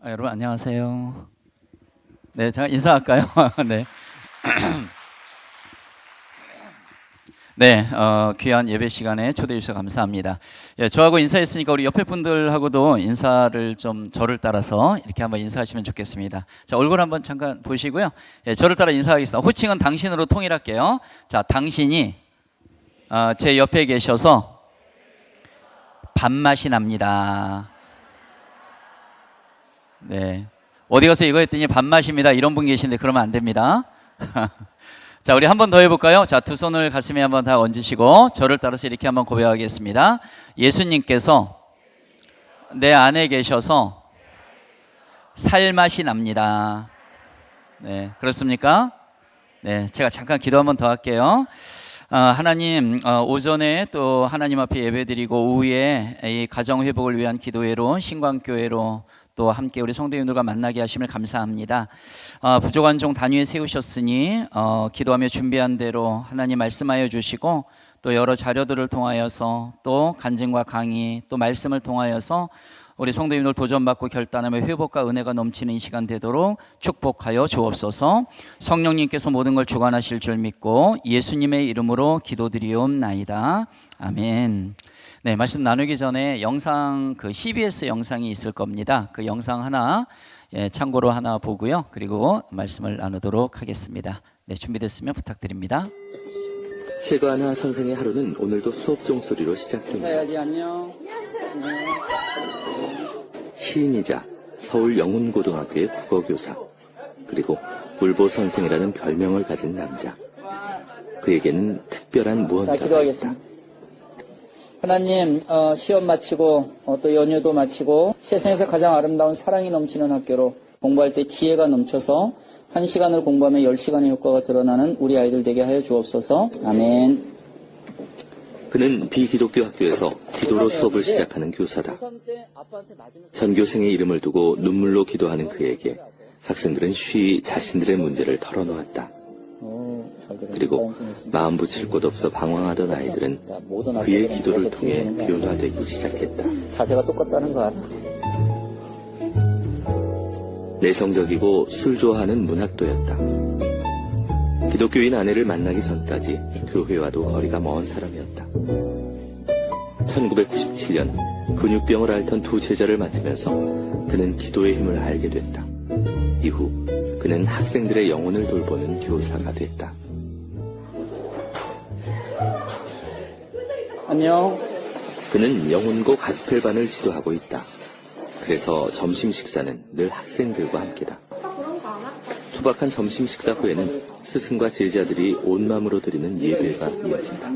여러분 안녕하세요. 네, 제가 인사할까요? 네. 네, 귀한 예배 시간에 초대해 주셔서 감사합니다. 예, 저하고 인사했으니까 우리 옆에 분들하고도 인사를 좀 저를 따라서 이렇게 한번 인사하시면 좋겠습니다. 자, 얼굴 한번 잠깐 보시고요. 예, 저를 따라 인사하겠습니다. 호칭은 당신으로 통일할게요. 자, 당신이 제 옆에 계셔서 밥맛이 납니다. 네. 어디 가서 이거 했더니 밥맛입니다. 이런 분 계신데 그러면 안 됩니다. 자, 우리 한 번 더 해볼까요? 자, 두 손을 가슴에 한번 다 얹으시고 저를 따라서 이렇게 한번 고백하겠습니다. 예수님께서 내 안에 계셔서 살맛이 납니다. 네, 그렇습니까? 네, 제가 잠깐 기도 한번 더 할게요. 하나님, 오전에 또 하나님 앞에 예배드리고 오후에 이 가정 회복을 위한 기도회로 신광교회로 또 함께 우리 성도님들과 만나게 하심을 감사합니다. 부족한 종 단위에 세우셨으니 기도하며 준비한 대로 하나님 말씀하여 주시고 또 여러 자료들을 통하여서 또 간증과 강의 또 말씀을 통하여서 우리 성도님들 도전받고 결단하며 회복과 은혜가 넘치는 이 시간 되도록 축복하여 주옵소서. 성령님께서 모든 걸 주관하실 줄 믿고 예수님의 이름으로 기도드리옵나이다. 아멘. 네, 말씀 나누기 전에 영상 CBS 영상이 있을 겁니다. 그 영상 하나 참고로 하나 보고요. 그리고 말씀을 나누도록 하겠습니다. 네, 준비됐으면 부탁드립니다. 최관하 선생의 하루는 오늘도 수업 종소리로 시작됩니다. 인사해야지. 안녕. 시인이자 서울 영훈고등학교의 국어교사, 그리고 울보 선생이라는 별명을 가진 남자. 그에게는 특별한 무언가가 있다. 기도하겠습니다. 하나님, 시험 마치고 또 연휴도 마치고 세상에서 가장 아름다운 사랑이 넘치는 학교로 공부할 때 지혜가 넘쳐서 1시간을 공부하면 10시간의 효과가 드러나는 우리 아이들 되게 하여 주옵소서. 아멘. 그는 비기독교 학교에서 기도로 수업을 시작하는 교사다. 전교생의 이름을 두고 눈물로 기도하는 그에게 학생들은 쉬이 자신들의 문제를 털어놓았다. 그리고 마음 붙일 곳 없어 방황하던 아이들은 그의 기도를 통해 변화되기 시작했다. 자세가 똑같다는 거 알아? 내성적이고 술 좋아하는 문학도였다. 기독교인 아내를 만나기 전까지 교회와도 거리가 먼 사람이었다. 1997년 근육병을 앓던 두 제자를 맡으면서 그는 기도의 힘을 알게 됐다. 이후 그는 학생들의 영혼을 돌보는 교사가 됐다. 안녕. 그는 영혼고 가스펠반을 지도하고 있다. 그래서 점심 식사는 늘 학생들과 함께다. 소박한 점심 식사 후에는 스승과 제자들이 온 마음으로 드리는 예배가 이어진다.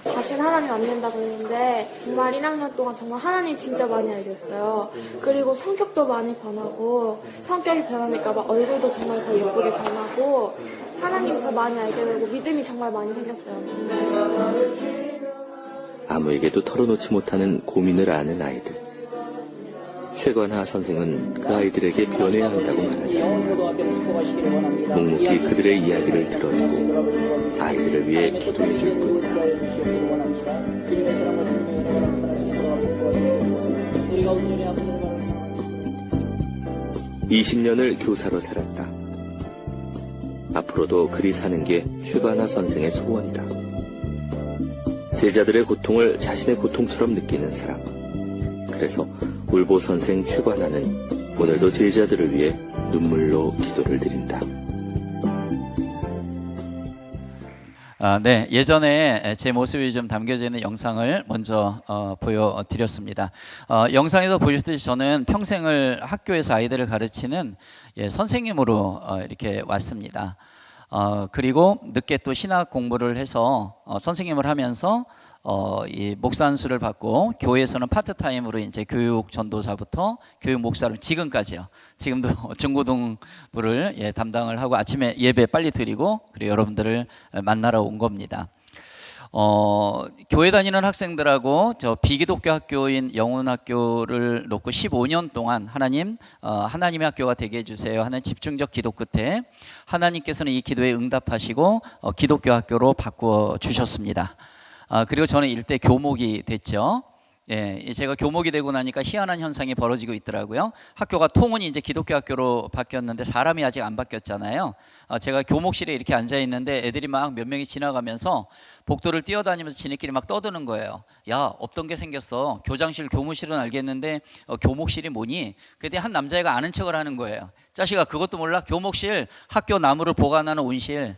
다시는 하나님 안 된다고 했는데 정말 1학년 동안 정말 하나님 진짜 많이 알게 됐어요. 그리고 성격도 많이 변하고 성격이 변하니까 막 얼굴도 정말 더 예쁘게 변하고 하나님 더 많이 알게 되고 믿음이 정말 많이 생겼어요. 아무에게도 털어놓지 못하는 고민을 아는 아이들. 최관하 선생은 그 아이들에게 변해야 한다고 말하지 않는다. 묵묵히 그들의 이야기를 들어주고 아이들을 위해 기도해 줄 뿐이다. 20년을 교사로 살았다. 앞으로도 그리 사는 게 최관하 선생의 소원이다. 제자들의 고통을 자신의 고통처럼 느끼는 사람. 그래서 울보 선생 최관하는 오늘도 제자들을 위해 눈물로 기도를 드린다. 네, 예전에 제 모습이 좀 담겨져 있는 영상을 먼저 보여드렸습니다. 영상에서 보셨듯이 저는 평생을 학교에서 아이들을 가르치는 선생님으로 이렇게 왔습니다. 그리고 늦게 또 신학 공부를 해서 선생님을 하면서 이 목사 안수를 받고 교회에서는 파트타임으로 이제 교육 전도자부터 교육 목사로 지금까지요. 지금도 중고등부를 담당을 하고 아침에 예배 빨리 드리고 그리고 여러분들을 만나러 온 겁니다. 교회 다니는 학생들하고 저 비기독교 학교인 영훈학교를 놓고 15년 동안 하나님의 학교가 되게 해주세요 하는 집중적 기도 끝에 하나님께서는 이 기도에 응답하시고 기독교 학교로 바꾸어 주셨습니다. 그리고 저는 일대 교목이 됐죠. 예, 제가 교목이 되고 나니까 희한한 현상이 벌어지고 있더라고요. 학교가 통은 이제 기독교 학교로 바뀌었는데 사람이 아직 안 바뀌었잖아요. 제가 교목실에 이렇게 앉아 있는데 애들이 막 몇 명이 지나가면서 복도를 뛰어다니면서 지네끼리 막 떠드는 거예요. 야, 없던 게 생겼어. 교장실, 교무실은 알겠는데 교목실이 뭐니? 그때 한 남자애가 아는 척을 하는 거예요. 자식아, 그것도 몰라? 교목실, 학교 나무를 보관하는 온실.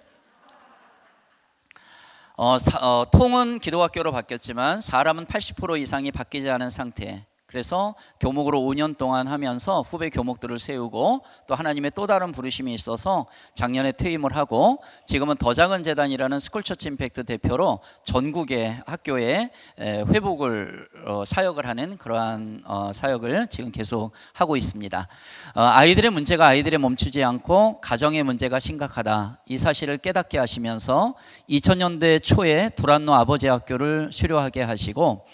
통은 기독학교로 바뀌었지만 사람은 80% 이상이 바뀌지 않은 상태. 그래서 교목으로 5년 동안 하면서 후배 교목들을 세우고 또 하나님의 또 다른 부르심이 있어서 작년에 퇴임을 하고 지금은 더 작은 재단이라는 스쿨처치 임팩트 대표로 전국의 학교에 회복을 사역을 하는 그러한 사역을 지금 계속 하고 있습니다. 아이들의 문제가 아이들에 멈추지 않고 가정의 문제가 심각하다, 이 사실을 깨닫게 하시면서 2000년대 초에 두란노 아버지 학교를 수료하게 하시고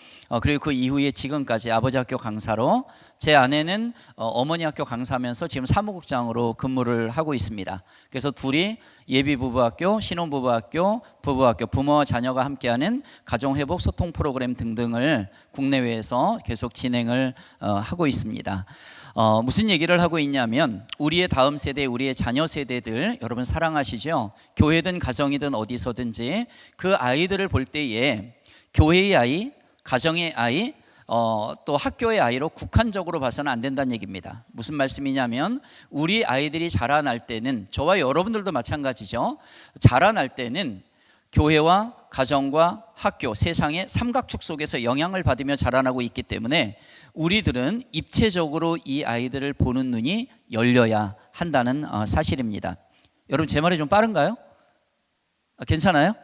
그리고 그 이후에 지금까지 아버지 학교 강사로, 제 아내는 어머니 학교 강사하면서 지금 사무국장으로 근무를 하고 있습니다. 그래서 둘이 예비부부학교, 신혼부부학교, 부부학교, 부모와 자녀가 함께하는 가정회복 소통 프로그램 등등을 국내외에서 계속 진행을 하고 있습니다. 무슨 얘기를 하고 있냐면 우리의 다음 세대, 우리의 자녀 세대들 여러분 사랑하시죠? 교회든 가정이든 어디서든지 그 아이들을 볼 때에 교회의 아이, 가정의 아이, 또 학교의 아이로 국한적으로 봐서는 안 된다는 얘기입니다. 무슨 말씀이냐면 우리 아이들이 자라날 때는, 저와 여러분들도 마찬가지죠. 자라날 때는 교회와 가정과 학교, 세상의 삼각축 속에서 영향을 받으며 자라나고 있기 때문에 우리들은 입체적으로 이 아이들을 보는 눈이 열려야 한다는 사실입니다. 여러분 제 말이 좀 빠른가요? 괜찮아요?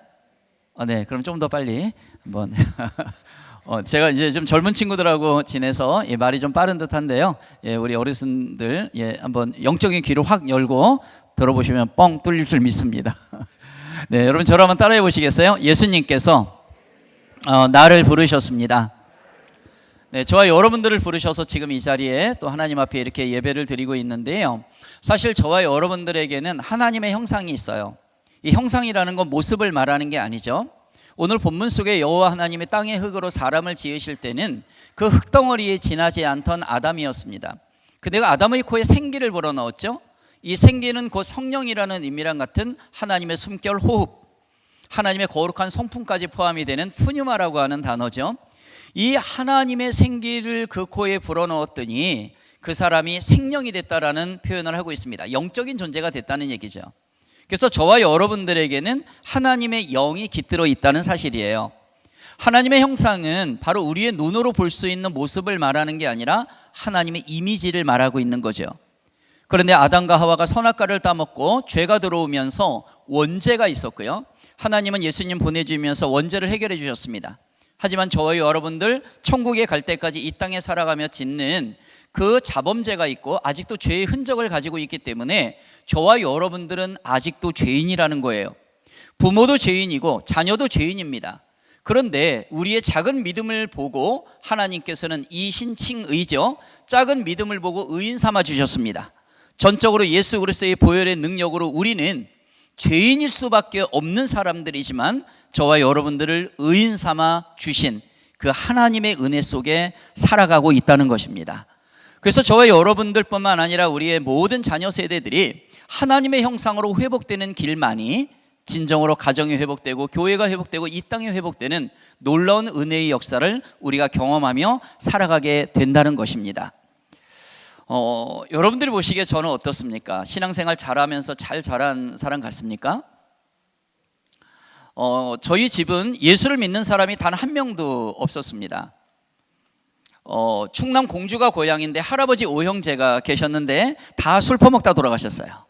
네, 그럼 좀 더 빨리 한번. 제가 이제 좀 젊은 친구들하고 지내서 말이 좀 빠른 듯한데요. 우리 어르신들 한번 영적인 귀를 확 열고 들어보시면 뻥 뚫릴 줄 믿습니다. 네, 여러분 저를 한번 따라해 보시겠어요? 예수님께서 나를 부르셨습니다. 네, 저와 여러분들을 부르셔서 지금 이 자리에 또 하나님 앞에 이렇게 예배를 드리고 있는데요. 사실 저와 여러분들에게는 하나님의 형상이 있어요. 이 형상이라는 건 모습을 말하는 게 아니죠. 오늘 본문 속에 여호와 하나님이 땅의 흙으로 사람을 지으실 때는 그 흙덩어리에 지나지 않던 아담이었습니다. 그대가 아담의 코에 생기를 불어넣었죠. 이 생기는 곧 성령이라는 의미랑 같은 하나님의 숨결 호흡, 하나님의 거룩한 성품까지 포함이 되는 푸뉴마라고 하는 단어죠. 이 하나님의 생기를 그 코에 불어넣었더니 그 사람이 생명이 됐다라는 표현을 하고 있습니다. 영적인 존재가 됐다는 얘기죠. 그래서 저와 여러분들에게는 하나님의 영이 깃들어 있다는 사실이에요. 하나님의 형상은 바로 우리의 눈으로 볼 수 있는 모습을 말하는 게 아니라 하나님의 이미지를 말하고 있는 거죠. 그런데 아담과 하와가 선악과를 따먹고 죄가 들어오면서 원죄가 있었고요. 하나님은 예수님 보내주면서 원죄를 해결해 주셨습니다. 하지만 저와 여러분들 천국에 갈 때까지 이 땅에 살아가며 짓는 그 자범죄가 있고 아직도 죄의 흔적을 가지고 있기 때문에 저와 여러분들은 아직도 죄인이라는 거예요. 부모도 죄인이고 자녀도 죄인입니다. 그런데 우리의 작은 믿음을 보고 하나님께서는 이 신칭의죠, 작은 믿음을 보고 의인 삼아 주셨습니다. 전적으로 예수 그리스도의 보혈의 능력으로 우리는 죄인일 수밖에 없는 사람들이지만 저와 여러분들을 의인 삼아 주신 그 하나님의 은혜 속에 살아가고 있다는 것입니다. 그래서 저와 여러분들뿐만 아니라 우리의 모든 자녀 세대들이 하나님의 형상으로 회복되는 길만이 진정으로 가정이 회복되고 교회가 회복되고 이 땅이 회복되는 놀라운 은혜의 역사를 우리가 경험하며 살아가게 된다는 것입니다. 여러분들이 보시기에 저는 어떻습니까? 신앙생활 잘하면서 잘 자란 사람 같습니까? 저희 집은 예수를 믿는 사람이 단 한 명도 없었습니다. 충남 공주가 고향인데 할아버지 오형제가 계셨는데 다 술 퍼먹다 돌아가셨어요.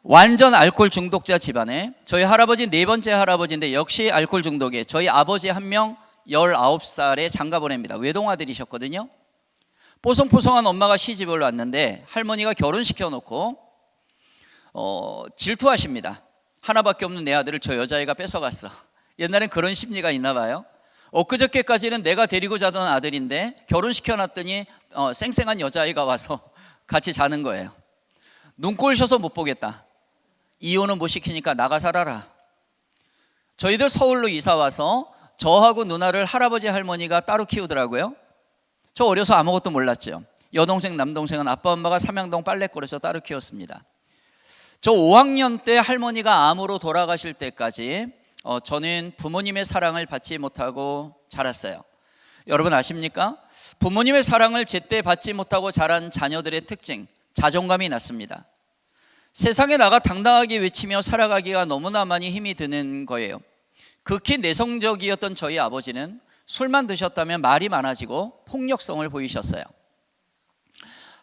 완전 알코올 중독자 집안에 저희 할아버지 네 번째 할아버지인데 역시 알코올 중독에 저희 아버지 한 명 19살에 장가 보냅니다. 외동아들이셨거든요. 뽀송뽀송한 엄마가 시집을 왔는데 할머니가 결혼시켜 놓고 질투하십니다. 하나밖에 없는 내 아들을 저 여자애가 뺏어갔어. 옛날엔 그런 심리가 있나 봐요. 엊그저께까지는 내가 데리고 자던 아들인데 결혼시켜놨더니 쌩쌩한 여자아이가 와서 같이 자는 거예요. 눈꼴 셔서 못 보겠다. 이혼은 못 시키니까 나가 살아라. 저희들 서울로 이사 와서 저하고 누나를 할아버지 할머니가 따로 키우더라고요. 저 어려서 아무것도 몰랐죠. 여동생 남동생은 아빠 엄마가 삼양동 빨래골에서 따로 키웠습니다. 저 5학년 때 할머니가 암으로 돌아가실 때까지 저는 부모님의 사랑을 받지 못하고 자랐어요. 여러분 아십니까? 부모님의 사랑을 제때 받지 못하고 자란 자녀들의 특징, 자존감이 낮습니다. 세상에 나가 당당하게 외치며 살아가기가 너무나 많이 힘이 드는 거예요. 극히 내성적이었던 저희 아버지는 술만 드셨다면 말이 많아지고 폭력성을 보이셨어요.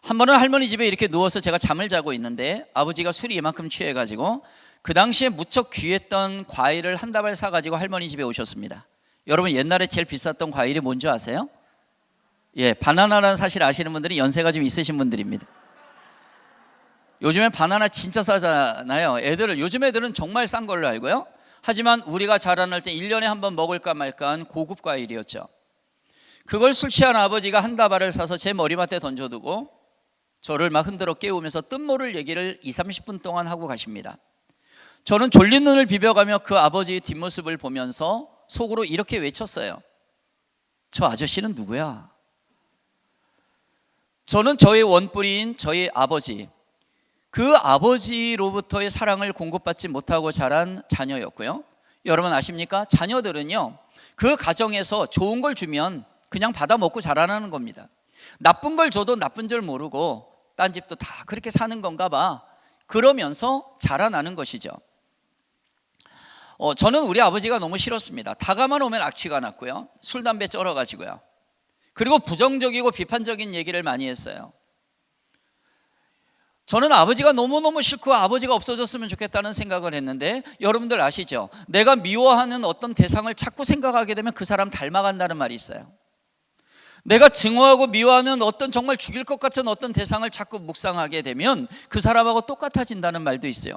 한 번은 할머니 집에 이렇게 누워서 제가 잠을 자고 있는데 아버지가 술이 이만큼 취해가지고 그 당시에 무척 귀했던 과일을 한 다발 사가지고 할머니 집에 오셨습니다. 여러분 옛날에 제일 비쌌던 과일이 뭔지 아세요? 예, 바나나라는 사실 아시는 분들이 연세가 좀 있으신 분들입니다. 요즘엔 바나나 진짜 싸잖아요. 요즘 애들은 정말 싼 걸로 알고요. 하지만 우리가 자라날 때 1년에 한 번 먹을까 말까 한 고급 과일이었죠. 그걸 술 취한 아버지가 한 다발을 사서 제 머리맡에 던져두고 저를 막 흔들어 깨우면서 뜻모를 얘기를 20-30분 동안 하고 가십니다. 저는 졸린 눈을 비벼가며 그 아버지의 뒷모습을 보면서 속으로 이렇게 외쳤어요. 저 아저씨는 누구야? 저는 저의 원뿌리인 저희 아버지, 그 아버지로부터의 사랑을 공급받지 못하고 자란 자녀였고요. 여러분 아십니까? 자녀들은요, 그 가정에서 좋은 걸 주면 그냥 받아 먹고 자라나는 겁니다. 나쁜 걸 줘도 나쁜 줄 모르고 딴 집도 다 그렇게 사는 건가 봐, 그러면서 자라나는 것이죠. 저는 우리 아버지가 너무 싫었습니다. 다가만 오면 악취가 났고요, 술 담배 쩔어가지고요, 그리고 부정적이고 비판적인 얘기를 많이 했어요. 저는 아버지가 너무너무 싫고 아버지가 없어졌으면 좋겠다는 생각을 했는데, 여러분들 아시죠? 내가 미워하는 어떤 대상을 자꾸 생각하게 되면 그 사람 닮아간다는 말이 있어요. 내가 증오하고 미워하는 어떤 정말 죽일 것 같은 어떤 대상을 자꾸 묵상하게 되면 그 사람하고 똑같아진다는 말도 있어요.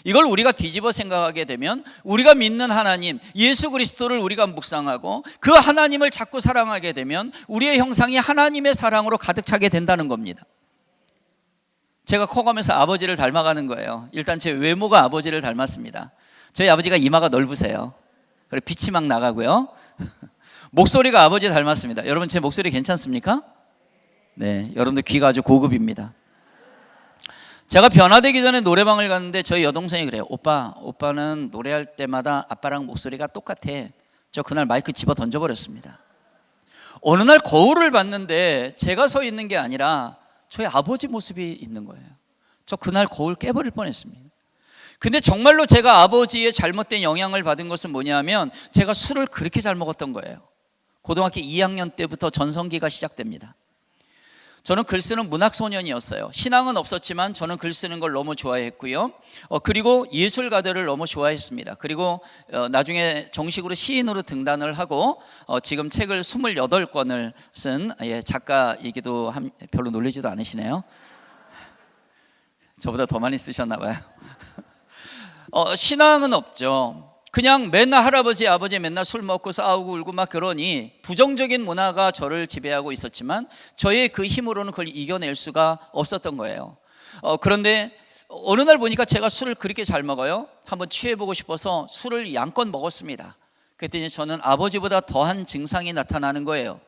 이걸 우리가 뒤집어 생각하게 되면 우리가 믿는 하나님 예수 그리스도를 우리가 묵상하고 그 하나님을 자꾸 사랑하게 되면 우리의 형상이 하나님의 사랑으로 가득 차게 된다는 겁니다. 제가 커가면서 아버지를 닮아가는 거예요. 일단 제 외모가 아버지를 닮았습니다. 저희 아버지가 이마가 넓으세요. 그리고 빛이 막 나가고요. 목소리가 아버지 닮았습니다. 여러분 제 목소리 괜찮습니까? 네, 여러분들 귀가 아주 고급입니다. 제가 변화되기 전에 노래방을 갔는데 저희 여동생이 그래요. 오빠는 노래할 때마다 아빠랑 목소리가 똑같아. 저 그날 마이크 집어 던져버렸습니다. 어느 날 거울을 봤는데 제가 서 있는 게 아니라 저희 아버지 모습이 있는 거예요. 저 그날 거울 깨버릴 뻔했습니다. 근데 정말로 제가 아버지의 잘못된 영향을 받은 것은 뭐냐면 제가 술을 그렇게 잘 먹었던 거예요. 고등학교 2학년 때부터 전성기가 시작됩니다. 저는 글 쓰는 문학소년이었어요. 신앙은 없었지만 저는 글 쓰는 걸 너무 좋아했고요. 그리고 예술가들을 너무 좋아했습니다. 그리고 나중에 정식으로 시인으로 등단을 하고 지금 책을 28권을 쓴 작가이기도 별로 놀리지도 않으시네요. 저보다 더 많이 쓰셨나 봐요. 신앙은 없죠. 그냥 맨날 할아버지 아버지 맨날 술 먹고 싸우고 울고 막 그러니 부정적인 문화가 저를 지배하고 있었지만 저의 그 힘으로는 그걸 이겨낼 수가 없었던 거예요. 그런데 어느 날 보니까 제가 술을 그렇게 잘 먹어요. 한번 취해보고 싶어서 술을 양껏 먹었습니다. 그랬더니 저는 아버지보다 더한 증상이 나타나는 거예요.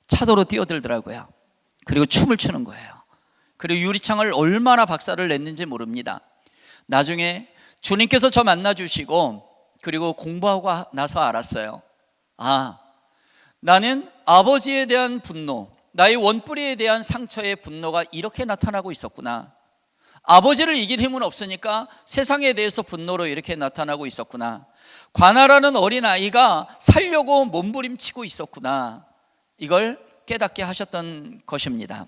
차도로 뛰어들더라고요. 그리고 춤을 추는 거예요. 그리고 유리창을 얼마나 박살을 냈는지 모릅니다. 나중에 주님께서 저 만나주시고 그리고 공부하고 나서 알았어요. 나는 아버지에 대한 분노, 나의 원뿌리에 대한 상처의 분노가 이렇게 나타나고 있었구나. 아버지를 이길 힘은 없으니까 세상에 대해서 분노로 이렇게 나타나고 있었구나. 관아라는 어린아이가 살려고 몸부림치고 있었구나. 이걸 깨닫게 하셨던 것입니다.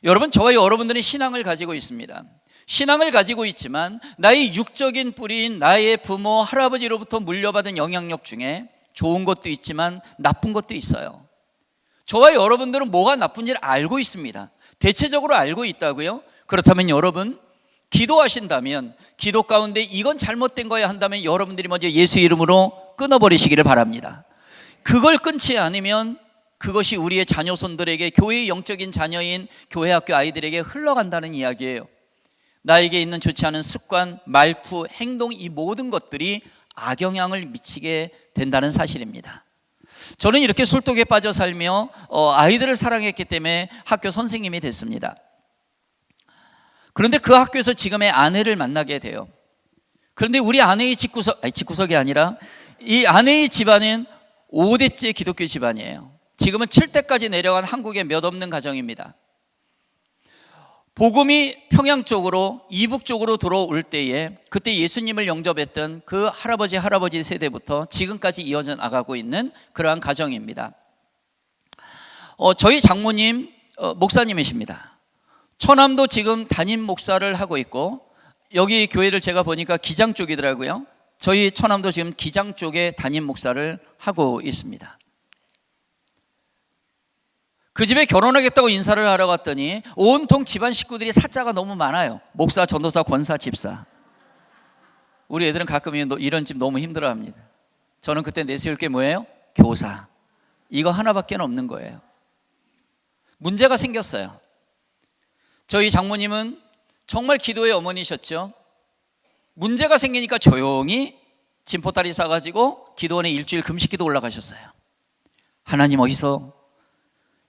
여러분, 저와 여러분들은 신앙을 가지고 있습니다. 신앙을 가지고 있지만 나의 육적인 뿌리인 나의 부모, 할아버지로부터 물려받은 영향력 중에 좋은 것도 있지만 나쁜 것도 있어요. 저와 여러분들은 뭐가 나쁜지를 알고 있습니다. 대체적으로 알고 있다고요? 그렇다면 여러분 기도하신다면 기도 가운데 이건 잘못된 거야 한다면 여러분들이 먼저 예수 이름으로 끊어버리시기를 바랍니다. 그걸 끊지 않으면 그것이 우리의 자녀손들에게, 교회의 영적인 자녀인 교회 학교 아이들에게 흘러간다는 이야기예요. 나에게 있는 좋지 않은 습관, 말투, 행동, 이 모든 것들이 악영향을 미치게 된다는 사실입니다. 저는 이렇게 술독에 빠져 살며 아이들을 사랑했기 때문에 학교 선생님이 됐습니다. 그런데 그 학교에서 지금의 아내를 만나게 돼요. 그런데 우리 아내의 집구석이 아니라 이 아내의 집안은 5대째 기독교 집안이에요. 지금은 7대까지 내려간 한국의 몇 없는 가정입니다. 복음이 평양 쪽으로 이북 쪽으로 들어올 때에 그때 예수님을 영접했던 그 할아버지 세대부터 지금까지 이어져 나가고 있는 그러한 가정입니다. 저희 장모님 목사님이십니다. 처남도 지금 담임 목사를 하고 있고, 여기 교회를 제가 보니까 기장 쪽이더라고요. 저희 처남도 지금 기장 쪽에 담임 목사를 하고 있습니다. 그 집에 결혼하겠다고 인사를 하러 갔더니 온통 집안 식구들이 사자가 너무 많아요. 목사, 전도사, 권사, 집사. 우리 애들은 가끔 이런 집 너무 힘들어합니다. 저는 그때 내세울 게 뭐예요? 교사. 이거 하나밖에 없는 거예요. 문제가 생겼어요. 저희 장모님은 정말 기도의 어머니셨죠. 문제가 생기니까 조용히 진포다리 싸가지고 기도원에 일주일 금식기도 올라가셨어요. 하나님, 어디서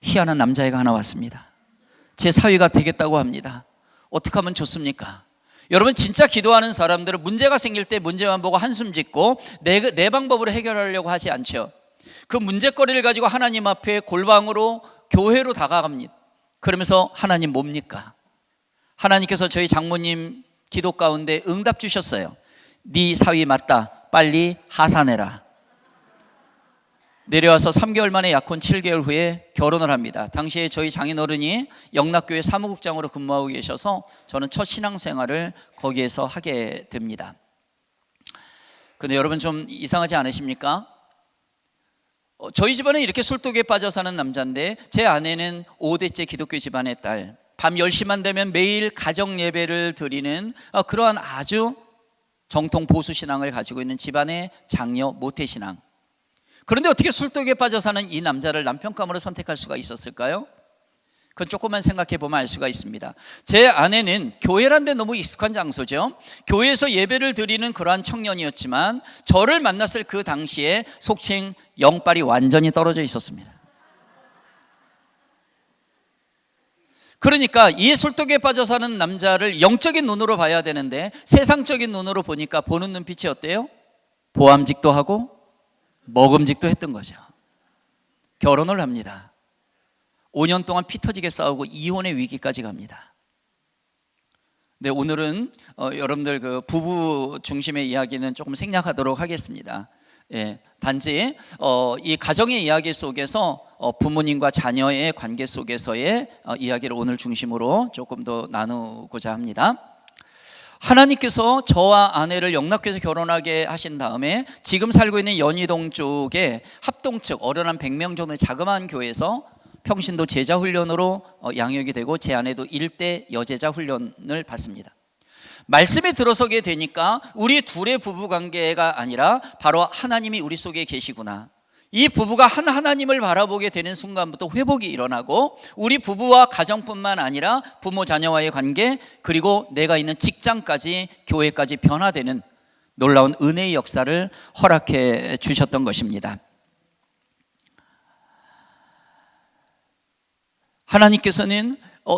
희한한 남자애가 하나 왔습니다. 제 사위가 되겠다고 합니다. 어떻게 하면 좋습니까? 여러분, 진짜 기도하는 사람들은 문제가 생길 때 문제만 보고 한숨 짓고 내 방법으로 해결하려고 하지 않죠. 그 문제거리를 가지고 하나님 앞에 골방으로, 교회로 다가갑니다. 그러면서 하나님 뭡니까? 하나님께서 저희 장모님 기도 가운데 응답 주셨어요. 네 사위 맞다, 빨리 하산해라. 내려와서 3개월 만에 약혼 7개월 후에 결혼을 합니다. 당시에 저희 장인어른이 영락교회 사무국장으로 근무하고 계셔서 저는 첫 신앙생활을 거기에서 하게 됩니다. 근데 여러분, 좀 이상하지 않으십니까? 저희 집안은 이렇게 술독에 빠져 사는 남자인데, 제 아내는 5대째 기독교 집안의 딸, 밤 10시만 되면 매일 가정 예배를 드리는 그러한 아주 정통 보수신앙을 가지고 있는 집안의 장녀 모태신앙. 그런데 어떻게 술독에 빠져 사는 이 남자를 남편감으로 선택할 수가 있었을까요? 그건 조금만 생각해 보면 알 수가 있습니다. 제 아내는 교회란 데 너무 익숙한 장소죠. 교회에서 예배를 드리는 그러한 청년이었지만 저를 만났을 그 당시에 속칭 영빨이 완전히 떨어져 있었습니다. 그러니까 이 술독에 빠져 사는 남자를 영적인 눈으로 봐야 되는데 세상적인 눈으로 보니까 보는 눈빛이 어때요? 보암직도 하고 먹음직도 했던 거죠. 결혼을 합니다. 5년 동안 피 터지게 싸우고 이혼의 위기까지 갑니다. 근데 오늘은 여러분들 그 부부 중심의 이야기는 조금 생략하도록 하겠습니다. 예, 단지 이 가정의 이야기 속에서 부모님과 자녀의 관계 속에서의 이야기를 오늘 중심으로 조금 더 나누고자 합니다. 하나님께서 저와 아내를 영락교에서 결혼하게 하신 다음에 지금 살고 있는 연희동 쪽에 합동측 어른 한 100명 정도의 자그마한 교회에서 평신도 제자 훈련으로 양육이 되고 제 아내도 1대 여제자 훈련을 받습니다. 말씀에 들어서게 되니까 우리 둘의 부부관계가 아니라 바로 하나님이 우리 속에 계시구나, 이 부부가 한 하나님을 바라보게 되는 순간부터 회복이 일어나고 우리 부부와 가정뿐만 아니라 부모 자녀와의 관계, 그리고 내가 있는 직장까지, 교회까지 변화되는 놀라운 은혜의 역사를 허락해 주셨던 것입니다. 하나님께서는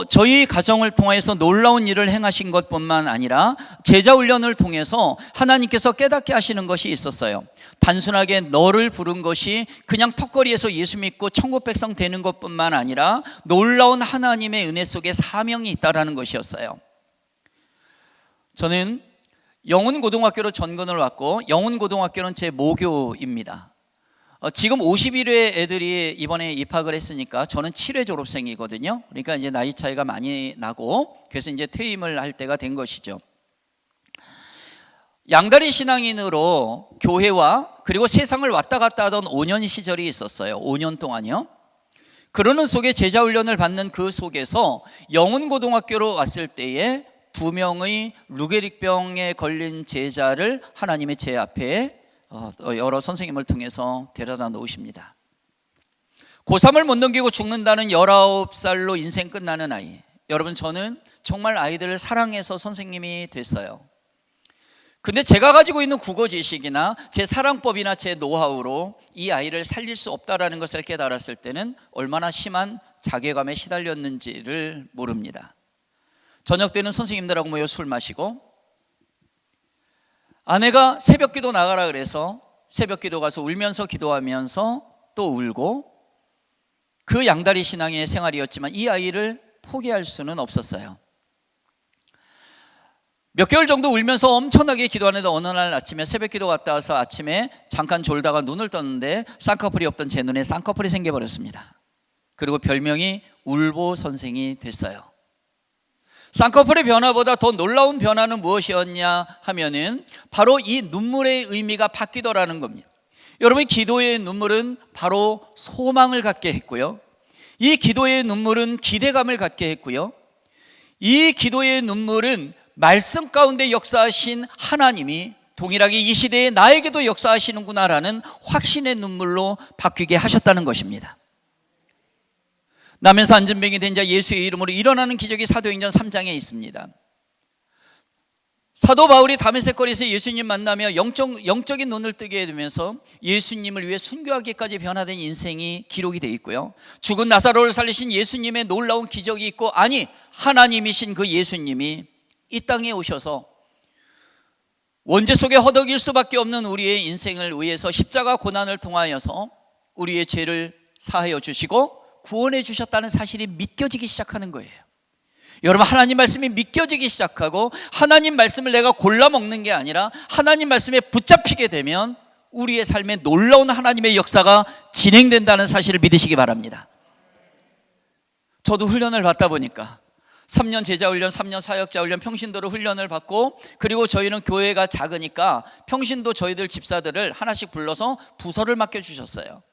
저희 가정을 통해서 놀라운 일을 행하신 것뿐만 아니라 제자훈련을 통해서 하나님께서 깨닫게 하시는 것이 있었어요. 단순하게 너를 부른 것이 그냥 턱걸이에서 예수 믿고 천국 백성 되는 것뿐만 아니라 놀라운 하나님의 은혜 속에 사명이 있다라는 것이었어요. 저는 영훈고등학교로 전근을 왔고, 영훈고등학교는 제 모교입니다. 지금 51회 애들이 이번에 입학을 했으니까 저는 7회 졸업생이거든요. 그러니까 이제 나이 차이가 많이 나고, 그래서 이제 퇴임을 할 때가 된 것이죠. 양다리 신앙인으로 교회와 그리고 세상을 왔다 갔다 하던 5년 시절이 있었어요. 5년 동안요. 그러는 속에 제자훈련을 받는 그 속에서 영훈고등학교로 왔을 때에 2명의 루게릭병에 걸린 제자를 하나님의 제 앞에 여러 선생님을 통해서 데려다 놓으십니다. 고3을 못 넘기고 죽는다는 19살로 인생 끝나는 아이. 여러분, 저는 정말 아이들을 사랑해서 선생님이 됐어요. 근데 제가 가지고 있는 국어 지식이나 제 사랑법이나 제 노하우로 이 아이를 살릴 수 없다라는 것을 깨달았을 때는 얼마나 심한 자괴감에 시달렸는지를 모릅니다. 저녁 때는 선생님들하고 모여 술 마시고, 아내가 새벽 기도 나가라 그래서 새벽 기도 가서 울면서 기도하면서 또 울고, 그 양다리 신앙의 생활이었지만 이 아이를 포기할 수는 없었어요. 몇 개월 정도 울면서 엄청나게 기도하는데 어느 날 아침에 새벽 기도 갔다 와서 아침에 잠깐 졸다가 눈을 떴는데 쌍꺼풀이 없던 제 눈에 쌍꺼풀이 생겨버렸습니다. 그리고 별명이 울보 선생이 됐어요. 쌍꺼풀의 변화보다 더 놀라운 변화는 무엇이었냐 하면은 바로 이 눈물의 의미가 바뀌더라는 겁니다. 여러분, 기도의 눈물은 바로 소망을 갖게 했고요, 이 기도의 눈물은 기대감을 갖게 했고요, 이 기도의 눈물은 말씀 가운데 역사하신 하나님이 동일하게 이 시대에 나에게도 역사하시는구나라는 확신의 눈물로 바뀌게 하셨다는 것입니다. 나면서 안전병이 된 자 예수의 이름으로 일어나는 기적이 사도행전 3장에 있습니다. 사도 바울이 다메섹 거리에서 예수님 만나며 영적인 눈을 뜨게 되면서 예수님을 위해 순교하기까지 변화된 인생이 기록이 되어 있고요, 죽은 나사로를 살리신 예수님의 놀라운 기적이 있고, 아니 하나님이신 그 예수님이 이 땅에 오셔서 원죄 속에 허덕일 수밖에 없는 우리의 인생을 위해서 십자가 고난을 통하여서 우리의 죄를 사하여 주시고 구원해 주셨다는 사실이 믿겨지기 시작하는 거예요. 여러분, 하나님 말씀이 믿겨지기 시작하고 하나님 말씀을 내가 골라 먹는 게 아니라 하나님 말씀에 붙잡히게 되면 우리의 삶에 놀라운 하나님의 역사가 진행된다는 사실을 믿으시기 바랍니다. 저도 훈련을 받다 보니까 3년 제자훈련, 3년 사역자훈련, 평신도로 훈련을 받고, 그리고 저희는 교회가 작으니까 평신도 저희들 집사들을 하나씩 불러서 부서를 맡겨주셨어요.